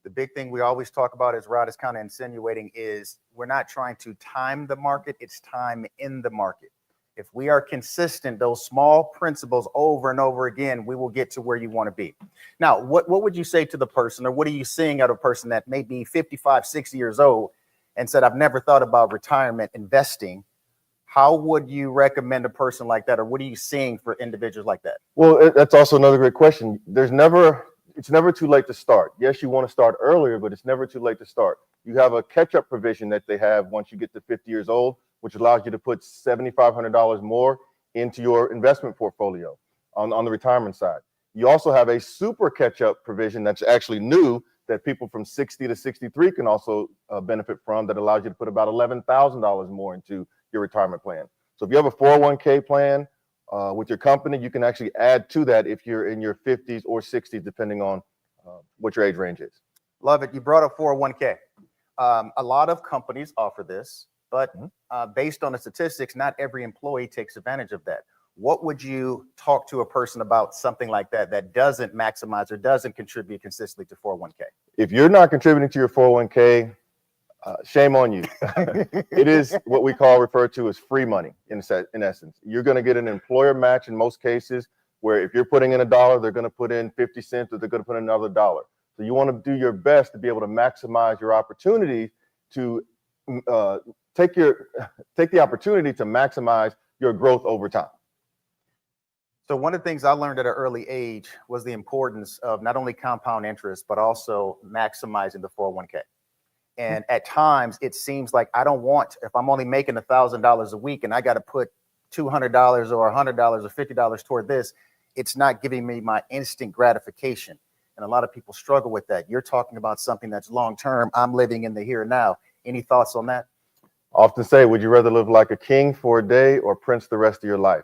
The big thing we always talk about, as Rod is kind of insinuating, is we're not trying to time the market. It's time in the market. If we are consistent, those small principles over and over again, we will get to where you want to be. Now, what would you say to the person, or what are you seeing out of a person that may be 55, 60 years old and said, I've never thought about retirement investing? How would you recommend a person like that, or what are you seeing for individuals like that? Well, that's also another great question. It's never too late to start. Yes, you want to start earlier, but it's never too late to start. You have a catch-up provision that they have once you get to 50 years old, which allows you to put $7,500 more into your investment portfolio on the retirement side. You also have a super catch-up provision that's actually new that people from 60 to 63 can also benefit from, that allows you to put about $11,000 more into your retirement plan. So if you have a 401k plan with your company, you can actually add to that if you're in your 50s or 60s, depending on what your age range is. Love it. You brought up 401k. A lot of companies offer this, but based on the statistics, not every employee takes advantage of that. What would you talk to a person about something like that that doesn't maximize or doesn't contribute consistently to 401k? If you're not contributing to your 401k, shame on you. It is what we refer to as free money in essence. You're going to get an employer match in most cases, where if you're putting in $1, they're going to put in 50 cents, or they're going to put in another $1. So you want to do your best to be able to maximize your opportunity to take the opportunity to maximize your growth over time. So one of the things I learned at an early age was the importance of not only compound interest, but also maximizing the 401k. And at times it seems like I don't want, if I'm only making $1,000 a week and I got to put $200 or $100 or $50 toward this, it's not giving me my instant gratification. And a lot of people struggle with that. You're talking about something that's long-term. I'm living in the here and now. Any thoughts on that? I often say, would you rather live like a king for a day or prince the rest of your life?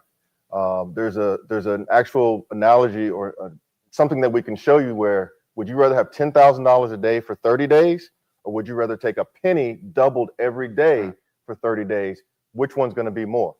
There's an actual analogy or something that we can show you where would you rather have $10,000 a day for 30 days, or would you rather take a penny doubled every day for 30 days? Which one's going to be more?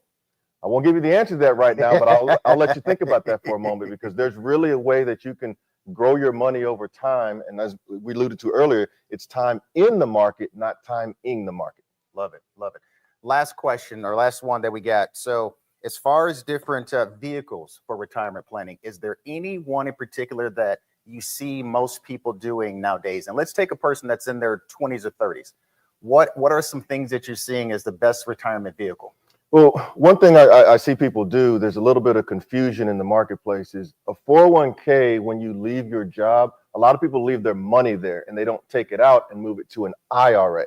I won't give you the answer to that right now, but I'll let you think about that for a moment, because there's really a way that you can grow your money over time. And as we alluded to earlier, it's time in the market, not time in the market. Love it. Love it. Last question, or last one that we got. So as far as different vehicles for retirement planning, is there any one in particular that you see most people doing nowadays? And let's take a person that's in their 20s or 30s. What are some things that you're seeing as the best retirement vehicle? Well, one thing I see people do, there's a little bit of confusion in the marketplace, is a 401k. When you leave your job, a lot of people leave their money there and they don't take it out and move it to an IRA.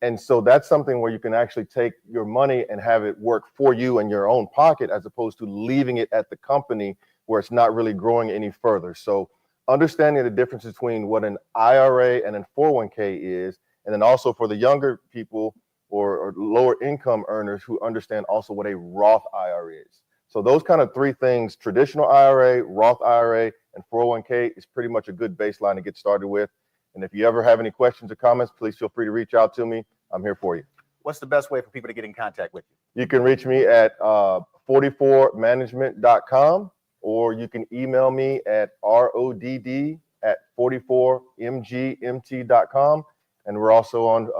And so that's something where you can actually take your money and have it work for you in your own pocket, as opposed to leaving it at the company where it's not really growing any further. So understanding the difference between what an IRA and an 401k is, and then also for the younger people or lower income earners who understand also what a Roth IRA is. So those kind of three things, traditional IRA, Roth IRA, and 401k, is pretty much a good baseline to get started with. And if you ever have any questions or comments, please feel free to reach out to me. I'm here for you. What's the best way for people to get in contact with you? You can reach me at 44management.com, or you can email me at rodd@44mgmt.com. And we're also on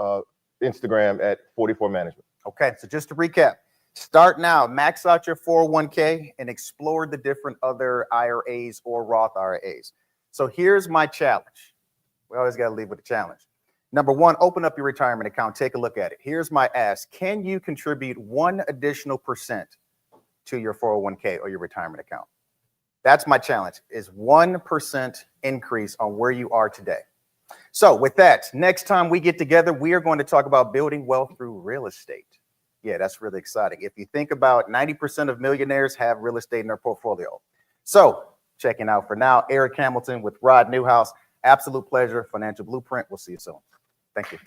Instagram at 44management. Okay, so just to recap, start now, max out your 401k and explore the different other IRAs or Roth IRAs. So here's my challenge. We always got to leave with a challenge. Number one, open up your retirement account, take a look at it. Here's my ask. Can you contribute 1 additional % to your 401k or your retirement account? That's my challenge, is 1% increase on where you are today. So with that, next time we get together, we are going to talk about building wealth through real estate. Yeah, that's really exciting. If you think about 90% of millionaires have real estate in their portfolio. So checking out for now, Eric Hamilton with Rod Newhouse. Absolute pleasure. Financial Blueprint. We'll see you soon. Thank you.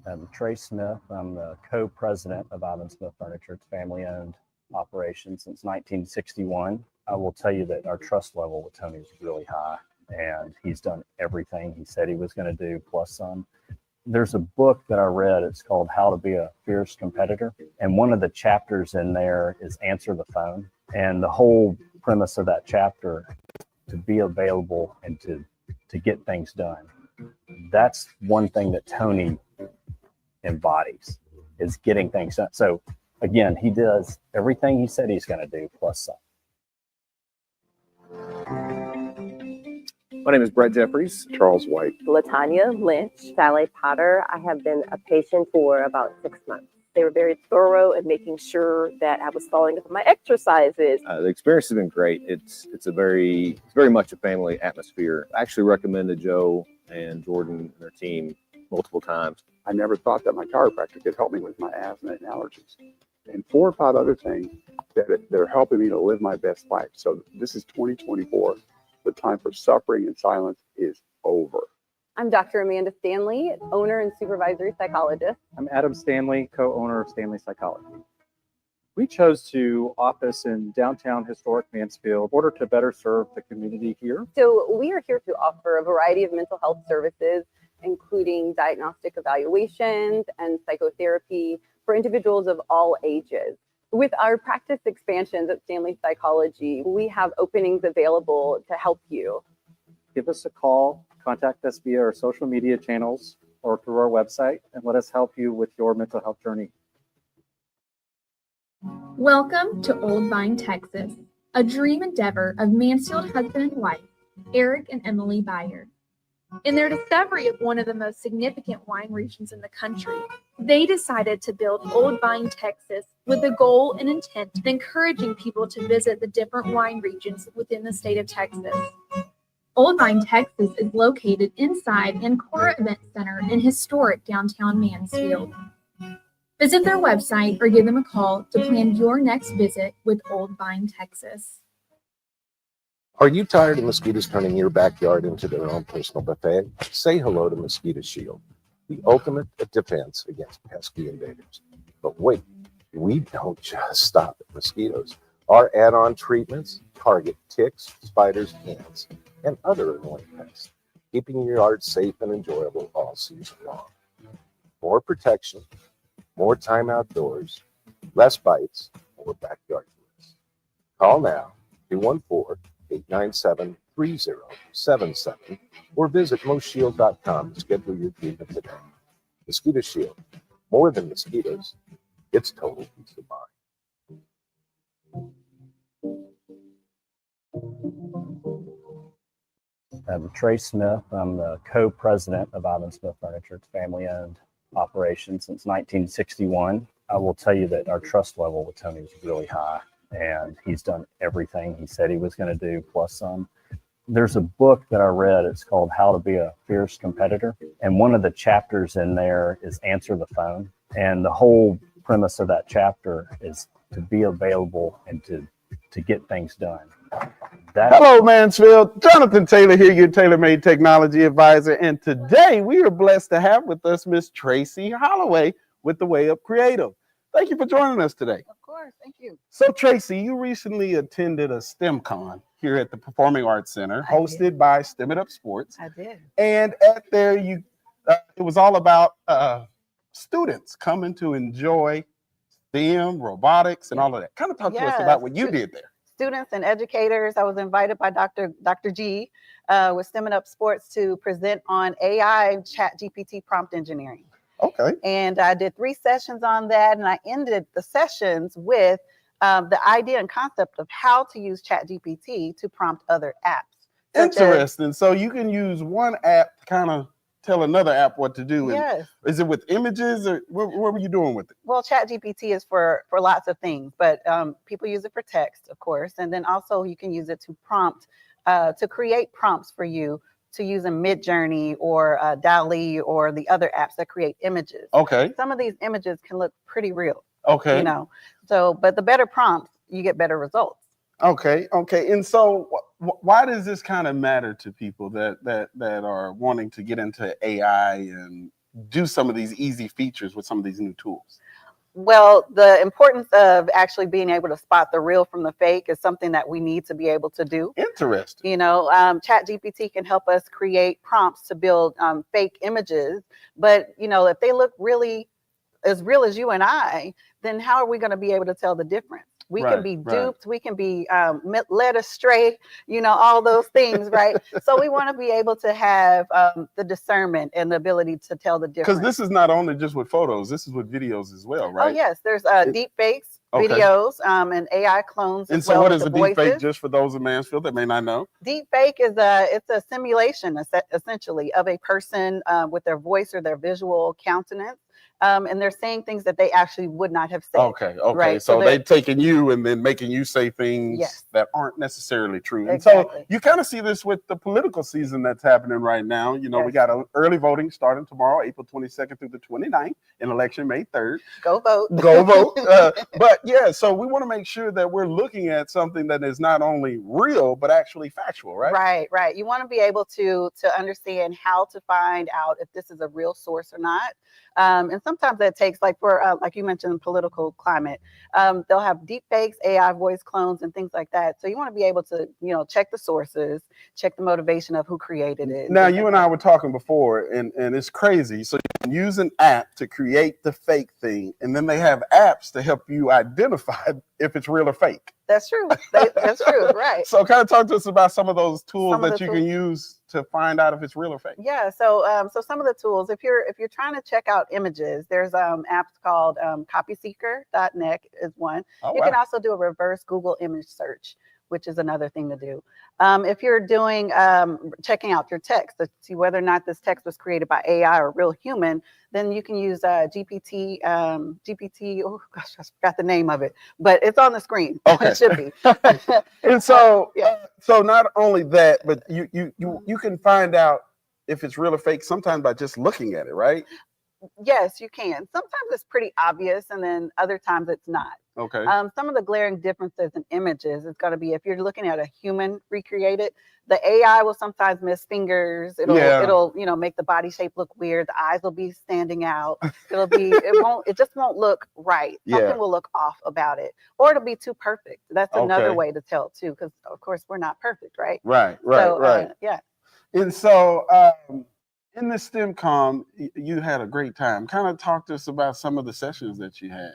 I'm Trey Smith. I'm the co-president of Ivan Smith Furniture. It's family-owned operation since 1961. I will tell you that our trust level with Tony is really high, and he's done everything he said he was going to do, plus some. There's a book that I read. It's called How to Be a Fierce Competitor. And one of the chapters in there is Answer the Phone. And the whole premise of that chapter, to be available and to get things done. That's one thing that Tony embodies, is getting things done. So again, he does everything he said he's going to do, plus some. My name is Brett Jeffries. Charles White. Latanya Lynch. Sally Potter. I have been a patient for about 6 months. They were very thorough in making sure that I was following up on my exercises. The experience has been great. It's very much a family atmosphere. I actually recommended Joe and Jordan and their team multiple times. I never thought that my chiropractor could help me with my asthma and allergies, and 4 or 5 other things that are helping me to live my best life. So this is 2024. The time for suffering and silence is over. I'm Dr. Amanda Stanley, owner and supervisory psychologist. I'm Adam Stanley, co-owner of Stanley Psychology. We chose to office in downtown historic Mansfield in order to better serve the community here. So we are here to offer a variety of mental health services, including diagnostic evaluations and psychotherapy for individuals of all ages. With our practice expansions at Stanley Psychology, we have openings available to help you. Give us a call, contact us via our social media channels or through our website, and let us help you with your mental health journey. Welcome to Old Vine, Texas, a dream endeavor of Mansfield husband and wife, Eric and Emily Byer. In their discovery of one of the most significant wine regions in the country, They decided to build Old Vine, Texas, with the goal and intent of encouraging people to visit the different wine regions within the state of Texas. Old Vine, Texas is located inside Ancora Event Center in historic downtown Mansfield. Visit their website or give them a call to plan your next visit with Old Vine, Texas. Are you tired of mosquitoes turning your backyard into their own personal buffet? Say hello to Mosquito Shield, the ultimate defense against pesky invaders. But wait, we don't just stop at mosquitoes. Our add-on treatments target ticks, spiders, ants, and other annoying pests, keeping your yard safe and enjoyable all season long. More protection, more time outdoors, less bites, more backyard bliss. Call now, 214-897-3077, or visit moshield.com to schedule your treatment today. Mosquito Shield, more than mosquitoes, it's total peace of mind. I'm Trey Smith. I'm the co-president of Ivan Smith Furniture. It's family-owned operation since 1961. I will tell you that our trust level with Tony is really high, and he's done everything he said he was going to do, plus some. There's a book that I read. It's called How to Be a Fierce Competitor, and one of the chapters in there is Answer the Phone, and the whole premise of that chapter is to be available and to get things done. Hello, Mansfield. Jonathan Taylor here, your tailor-made technology advisor. And today we are blessed to have with us Miss Tracy Holloway with The Way Up Creative. Thank you for joining us today. Of course, thank you. So, Tracy, you recently attended a STEMCon here at the Performing Arts Center, hosted by STEM It Up Sports. I did. And at there, it was all about students coming to enjoy STEM, robotics, and all of that. Kind of talk to us about what you did there. Students and educators. I was invited by Dr. G with STEM It Up Sports to present on AI Chat GPT prompt engineering. Okay. And I did 3 sessions on that, and I ended the sessions with the idea and concept of how to use Chat GPT to prompt other apps. Interesting. So you can use one app to kind of tell another app what to do. Yes. Is it with images, or what were you doing with it? Well, Chat GPT is for lots of things, but people use it for text, of course, and then also you can use it to prompt, to create prompts for you to use in Midjourney or DALL-E or the other apps that create images. Okay. Some of these images can look pretty real. Okay. You know, so but the better prompts, you get better results. Okay. Okay. And so why does this kind of matter to people that are wanting to get into AI and do some of these easy features with some of these new tools? Well, the importance of actually being able to spot the real from the fake is something that we need to be able to do. Interesting. You know, Chat GPT can help us create prompts to build fake images, but you know, if they look really as real as you and I, then how are we going to be able to tell the difference? We can be duped, we can be led astray, you know, all those things, right? So we want to be able to have the discernment and the ability to tell the difference. Because this is not only just with photos, this is with videos as well, right? Oh, yes. There's deep fakes, videos, and AI clones. And so what is a deep fake, just for those in Mansfield that may not know? Deep fake is it's a simulation, essentially, of a person with their voice or their visual countenance. And they're saying things that they actually would not have said. Okay. Right? So they're taking you and then making you say things that aren't necessarily true. And so you kind of see this with the political season that's happening right now. You know, we got early voting starting tomorrow, April 22nd through the 29th, and election May 3rd. Go vote. Go vote. But yeah, so we want to make sure that we're looking at something that is not only real, but actually factual, right? Right. You want to be able to understand how to find out if this is a real source or not. And sometimes that takes, like like you mentioned, political climate. They'll have deep fakes, AI voice clones, and things like that. So you want to be able to, you know, check the sources, check the motivation of who created it. Now, you and I were talking before, and it's crazy. So you can use an app to create the fake thing, and then they have apps to help you identify if it's real or fake. That's true. That's true. Right. So kind of talk to us about some of those tools that you can use to find out if it's real or fake. Yeah. So some of the tools, if you're trying to check out images, there's apps called copyseeker.net is one. You can also do a reverse Google image search, which is another thing to do. If you're doing checking out your text to see whether or not this text was created by AI or real human, then you can use GPT. Oh gosh, I forgot the name of it, but it's on the screen. Okay. It should be. And so, Yeah. so not only that, but you can find out if it's real or fake sometimes by just looking at it, right? Yes, you can. Sometimes it's pretty obvious, and then other times it's not. Okay. Some of the glaring differences in images is going to be if you're looking at a human recreated, the AI will sometimes miss fingers. It'll make the body shape look weird. The eyes will be standing out. It just won't look right. Something will look off about it, or it'll be too perfect. That's another way to tell too, because of course we're not perfect, right? Right. Yeah. And so, in the STEMCom, you had a great time. Kind of talk to us about some of the sessions that you had.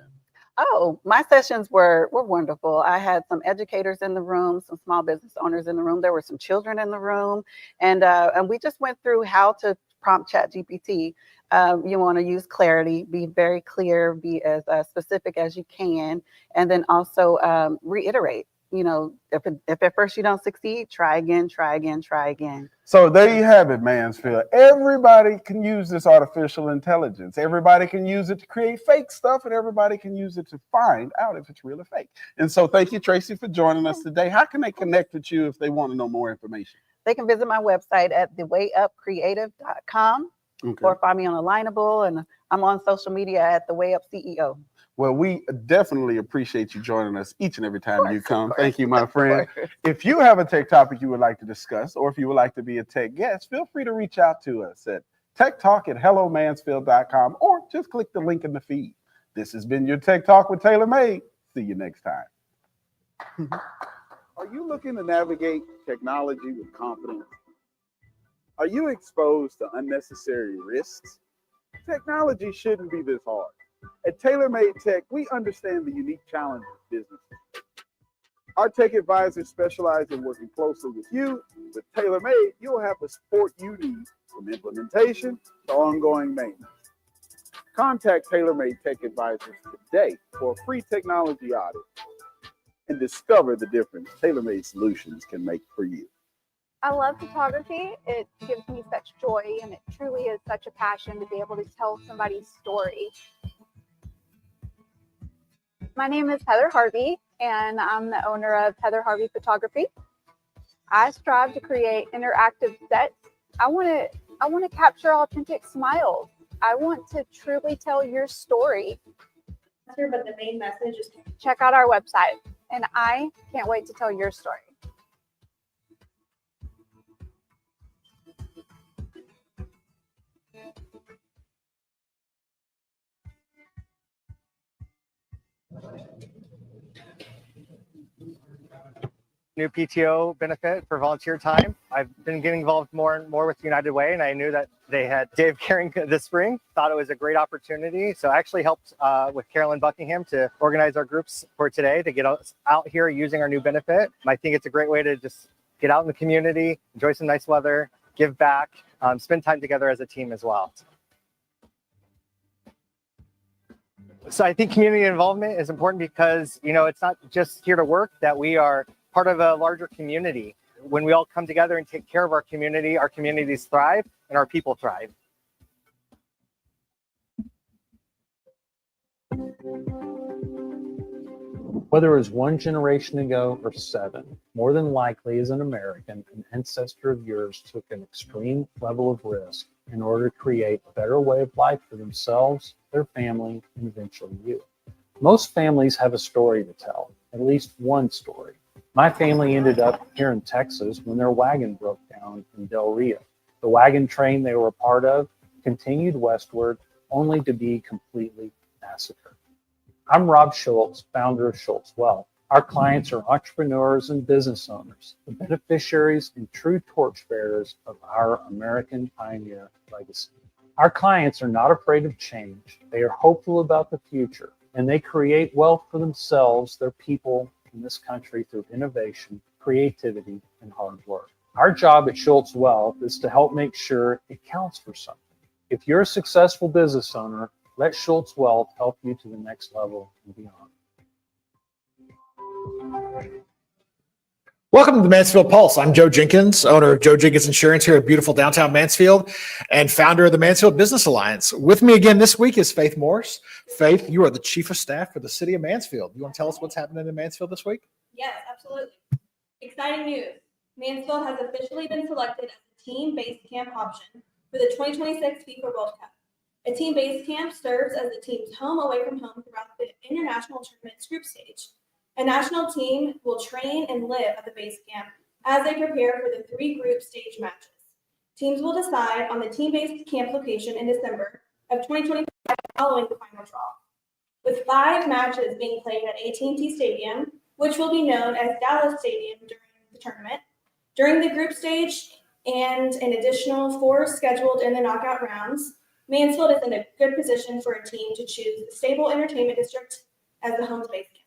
Oh, my sessions were wonderful. I had some educators in the room, some small business owners in the room. There were some children in the room, and we just went through how to prompt ChatGPT. You want to use clarity, be very clear, be as specific as you can, and then also reiterate. If at first you don't succeed, try again, try again, try again. So there you have it, Mansfield. Everybody can use this artificial intelligence. Everybody can use it to create fake stuff, and everybody can use it to find out if it's real or fake. And so thank you, Tracy, for joining us today. How can they connect with you if they want to know more information? They can visit my website at thewayupcreative.com or find me on Alignable, and I'm on social media at The Way Up CEO. Well, we definitely appreciate you joining us each and every time you come. Thank you, my friend. If you have a tech topic you would like to discuss, or if you would like to be a tech guest, feel free to reach out to us at techtalk@hellomansfield.com, or just click the link in the feed. This has been your Tech Talk with Taylor Made. See you next time. Are you looking to navigate technology with confidence? Are you exposed to unnecessary risks? Technology shouldn't be this hard. At TaylorMade Tech, we understand the unique challenges of business. Our tech advisors specialize in working closely with you. With TaylorMade, you'll have the support you need, from implementation to ongoing maintenance. Contact TaylorMade Tech Advisors today for a free technology audit and discover the difference TaylorMade solutions can make for you. I love photography. It gives me such joy, and it truly is such a passion to be able to tell somebody's story. My name is Heather Harvey, and I'm the owner of Heather Harvey Photography. I strive to create interactive sets. I want to capture authentic smiles. I want to truly tell your story. But the main message is to check out our website, and I can't wait to tell your story. New PTO benefit for volunteer time. I've been getting involved more and more with United Way, and I knew that they had Dave Caring this spring. Thought it was a great opportunity. So I actually helped with Carolyn Buckingham to organize our groups for today to get out here using our new benefit. I think it's a great way to just get out in the community, enjoy some nice weather, give back, spend time together as a team as well. So I think community involvement is important because, it's not just here to work, that we are part of a larger community. When we all come together and take care of our communities thrive and our people thrive. Whether it was one generation ago or 7, more than likely as an American, an ancestor of yours took an extreme level of risk in order to create a better way of life for themselves, their family, and eventually you. Most families have a story to tell, at least one story. My family ended up here in Texas when their wagon broke down in Del Rio. The wagon train they were a part of continued westward, only to be completely massacred. I'm Rob Schultz, founder of Schultz Wealth. Our clients are entrepreneurs and business owners, the beneficiaries and true torchbearers of our American pioneer legacy. Our clients are not afraid of change. They are hopeful about the future, and they create wealth for themselves, their people, in this country through innovation, creativity, and hard work. Our job at Schultz Wealth is to help make sure it counts for something. If you're a successful business owner, let Schultz Wealth help you to the next level and beyond. Welcome to the Mansfield Pulse. I'm Joe Jenkins, owner of Joe Jenkins Insurance here at beautiful downtown Mansfield and founder of the Mansfield Business Alliance. With me again this week is Faith Morse. Faith, you are the Chief of Staff for the City of Mansfield. You want to tell us what's happening in Mansfield this week? Yes, absolutely. Exciting news. Mansfield has officially been selected as a team-based camp option for the 2026 FIFA World Cup. A team-based camp serves as the team's home away from home throughout the international tournament's group stage. A national team will train and live at the base camp as they prepare for the 3 group stage matches. Teams will decide on the team-based camp location in December of 2025 following the final draw, with 5 matches being played at AT&T Stadium, which will be known as Dallas Stadium during the tournament, during the group stage, and an additional 4 scheduled in the knockout rounds. Mansfield is in a good position for a team to choose the stable entertainment district as the home base camp.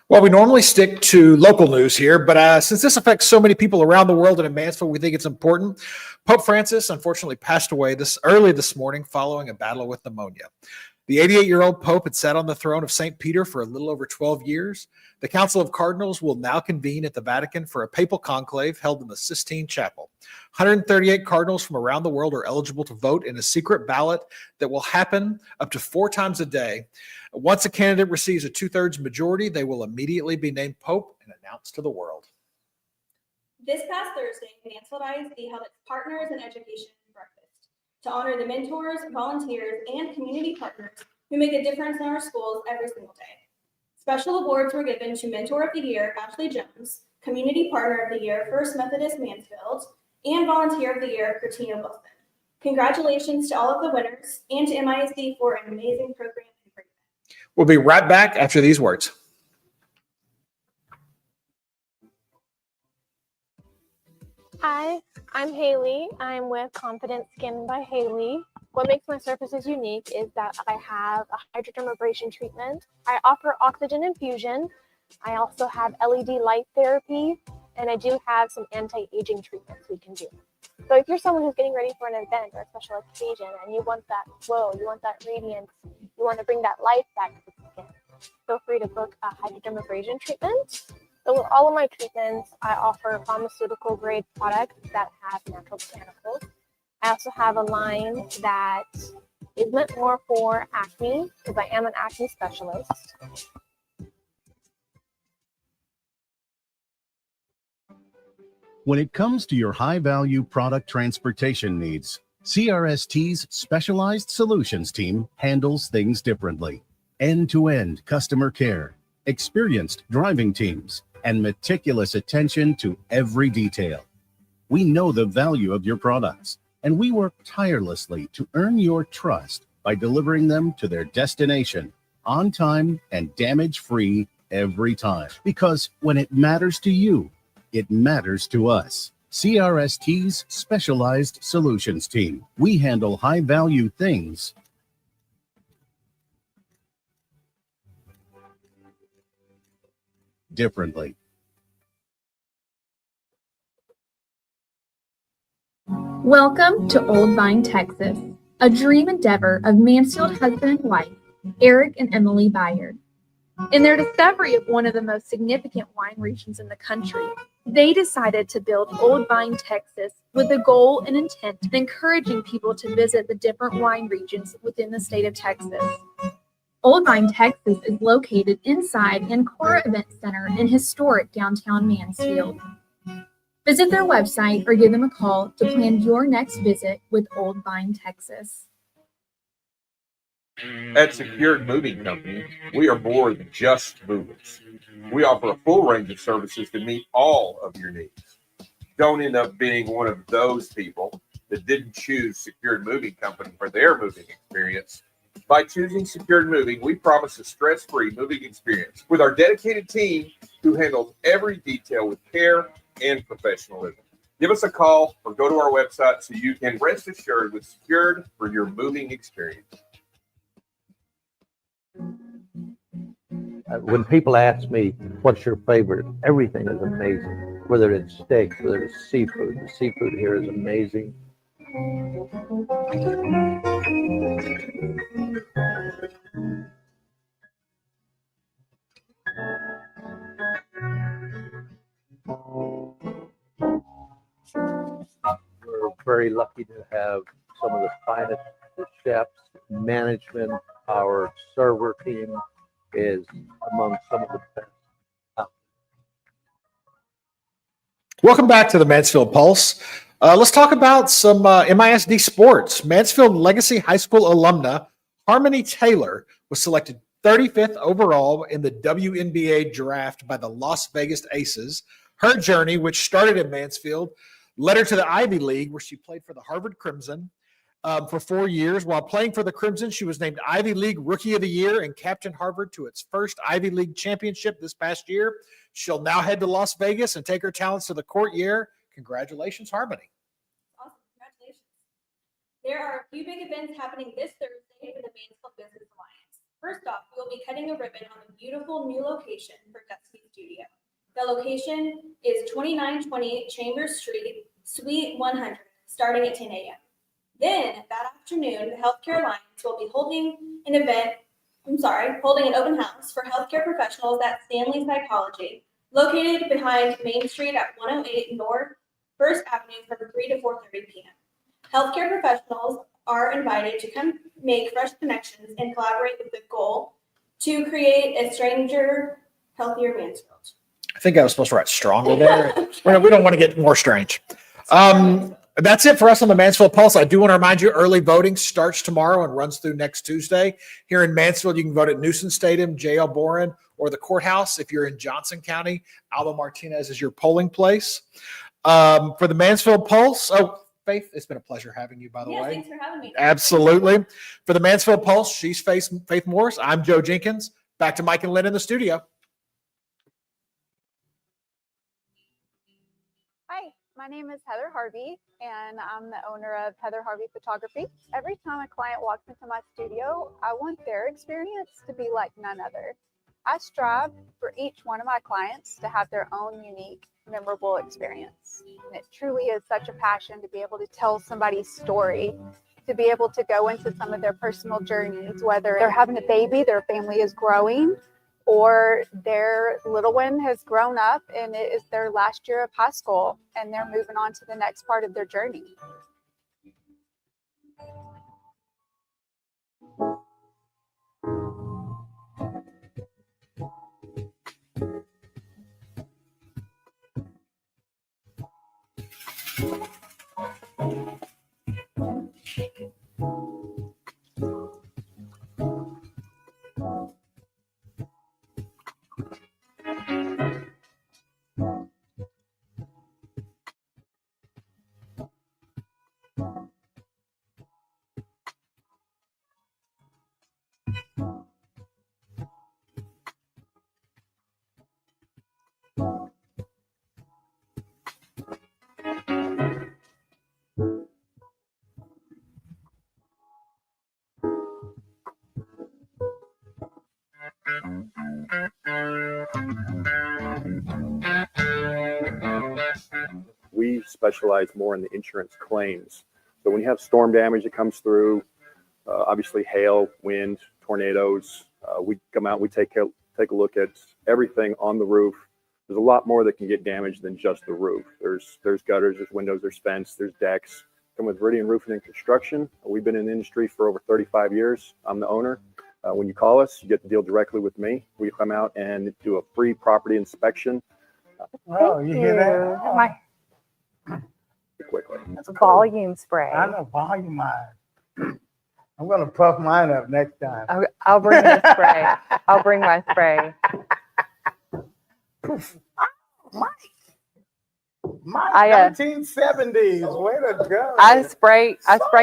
Well, we normally stick to local news here, but since this affects so many people around the world and in Mansfield, we think it's important. Pope Francis unfortunately passed away early this morning following a battle with pneumonia. The 88-year-old Pope had sat on the throne of St. Peter for a little over 12 years. The Council of Cardinals will now convene at the Vatican for a papal conclave held in the Sistine Chapel. 138 cardinals from around the world are eligible to vote in a secret ballot that will happen up to 4 times a day. Once a candidate receives a 2/3 majority, they will immediately be named Pope and announced to the world. This past Thursday, Mansfield ISD held its Partners in Education breakfast to honor the mentors, volunteers, and community partners who make a difference in our schools every single day. Special awards were given to Mentor of the Year, Ashley Jones, Community Partner of the Year, First Methodist Mansfield, and Volunteer of the Year, Christina Wilson. Congratulations to all of the winners and to MISD for an amazing program. We'll be right back after these words. Hi, I'm Haley. I'm with Confident Skin by Haley. What makes my surfaces unique is that I have a hydrodermabrasion treatment. I offer oxygen infusion. I also have LED light therapy, and I do have some anti-aging treatments we can do. So if you're someone who's getting ready for an event or a special occasion and you want that glow, you want that radiance, you want to bring that life back to the skin, feel free to book a hydrodermabrasion treatment. So with all of my treatments, I offer pharmaceutical grade products that have natural botanicals. I also have a line that is meant more for acne because I am an acne specialist. When it comes to your high-value product transportation needs, CRST's Specialized Solutions team handles things differently. End-to-end customer care, experienced driving teams, and meticulous attention to every detail. We know the value of your products, and we work tirelessly to earn your trust by delivering them to their destination on time and damage-free every time. Because when it matters to you, it matters to us. CRST's Specialized Solutions team. We handle high-value things differently. Welcome to Old Vine, Texas, a dream endeavor of Mansfield husband and wife, Eric and Emily Bayard. In their discovery of one of the most significant wine regions in the country, they decided to build Old Vine, Texas, with the goal and intent of encouraging people to visit the different wine regions within the state of Texas. Old Vine, Texas is located inside Ancora Event Center in historic downtown Mansfield. Visit their website or give them a call to plan your next visit with Old Vine, Texas. At Secured Moving Company, we are more than just movers. We offer a full range of services to meet all of your needs. Don't end up being one of those people that didn't choose Secured Moving Company for their moving experience. By choosing Secured Moving, we promise a stress-free moving experience with our dedicated team who handles every detail with care and professionalism. Give us a call or go to our website so you can rest assured with Secured for your moving experience. When people ask me, what's your favorite? Everything is amazing. Whether it's steak, whether it's seafood. The seafood here is amazing. very lucky to have some of the finest chefs, management. Our server team is among some of the best. Welcome back to the Mansfield Pulse. Let's talk about some MISD sports. Mansfield Legacy High School alumna Harmony Taylor was selected 35th overall in the WNBA draft by the Las Vegas Aces. Her journey, which started in Mansfield, led her to the Ivy League, where she played for the Harvard Crimson for 4 years. While playing for the Crimson, she was named Ivy League Rookie of the Year and captained Harvard to its first Ivy League championship this past year. She'll now head to Las Vegas and take her talents to the court year. Congratulations, Harmony. Awesome. Congratulations. There are a few big events happening this Thursday for the Mansfield Business Alliance. First off, we will be cutting a ribbon on a beautiful new location for Gutsy Studio. The location is 2920 Chambers Street, Suite 100, starting at 10 a.m. Then that afternoon, the Healthcare Alliance will be holding an open house for healthcare professionals at Stanley Psychology, located behind Main Street at 108 North 1st Avenue from 3 to 4:30 p.m. Healthcare professionals are invited to come make fresh connections and collaborate with the goal to create a stranger, healthier Mansfield. I think I was supposed to write stronger there. We don't want to get more strange. That's it for us on the Mansfield Pulse. I do want to remind you, early voting starts tomorrow and runs through next Tuesday. Here in Mansfield, you can vote at Newsom Stadium, J.L. Boren, or the courthouse. If you're in Johnson County, Alba Martinez is your polling place. For the Mansfield Pulse, Faith, it's been a pleasure having you, by the way. Thanks for having me. Absolutely. For the Mansfield Pulse, she's Faith Morris. I'm Joe Jenkins. Back to Mike and Lynn in the studio. Hi, my name is Heather Harvey, and I'm the owner of Heather Harvey Photography. Every time a client walks into my studio, I want their experience to be like none other. I strive for each one of my clients to have their own unique, memorable experience. And it truly is such a passion to be able to tell somebody's story, to be able to go into some of their personal journeys, whether they're having a baby, their family is growing, or their little one has grown up and it is their last year of high school and they're moving on to the next part of their journey. We specialize more in the insurance claims. So when you have storm damage that comes through, obviously hail, wind, tornadoes, we come out, we take a look at everything on the roof. There's a lot more that can get damaged than just the roof. There's gutters, there's windows, there's fence, there's decks. Come with Viridian Roofing and Construction. We've been in the industry for over 35 years. I'm the owner. When you call us, you get to deal directly with me. We come out and do a free property inspection. Oh, you hear that? Quickly. That's a volume spray. I know, volumizer. I'm going to puff mine up next time. I'll bring the spray. I'll bring my spray. My 1970s. Way to go. I spray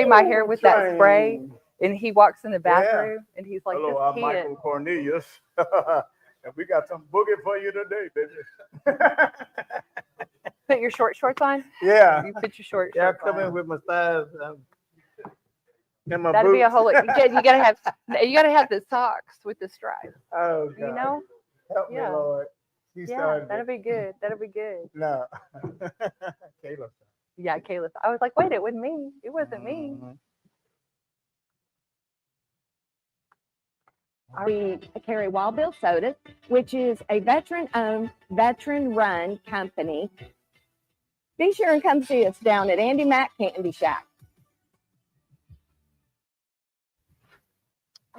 my hair with that spray, and he walks in the bathroom, and he's like, "Hello, this I'm kid." Michael Cornelius. And we got some boogie for you today, baby." Put your short shorts on? Yeah. You put your short Yeah, I shorts come on. in with my thighs and my That'd be a boots. whole. You gotta have the socks with the stripes. Oh, God. You know? Help me, Lord. She Yeah, started that'll it. be good. That'll be good. No. Caleb. Yeah, Caleb. I was like, wait, it wasn't me. It wasn't me. We carry Wild Bill Sodas, which is a veteran-owned, veteran-run company. Be sure and come see us down at Andy Mack Candy Shack.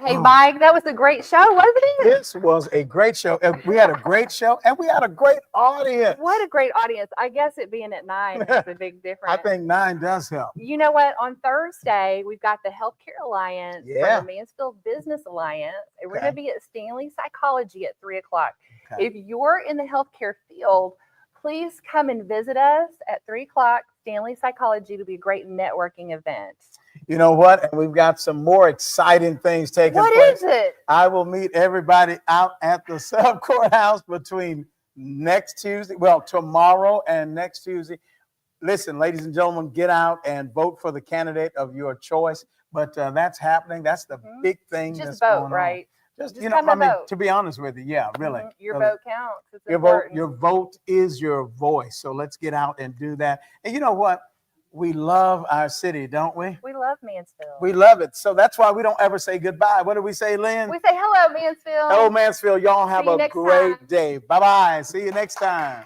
Hey, Mike, that was a great show, wasn't it? This was a great show. And we had a great show and we had a great audience. What a great audience. I guess it being at 9 makes a big difference. I think 9 does help. You know what? On Thursday, we've got the Healthcare Alliance Yeah. from the Mansfield Business Alliance. And we're Okay. going to be at Stanley Psychology at 3 o'clock. Okay. If you're in the healthcare field, please come and visit us at 3 o'clock. Stanley Psychology. It'll be a great networking event. You know what? And we've got some more exciting things taking What place. is it? I will meet everybody out at the sub courthouse between next Tuesday, well, tomorrow and next Tuesday. Listen, ladies and gentlemen, get out and vote for the candidate of your choice. But that's happening. That's the big thing. Just that's vote, going right? On. Just, Just you know, come I and mean, vote. to be honest with you, yeah, really. Your Really. vote counts. It's Your important. vote is your voice. So let's get out and do that. And you know what? We love our city, don't we? We love Mansfield. We love it. So that's why we don't ever say goodbye. What do we say, Lynn? We say hello, Mansfield. Hello, Mansfield. Y'all have See you a next great time. day. Bye-bye. See you next time.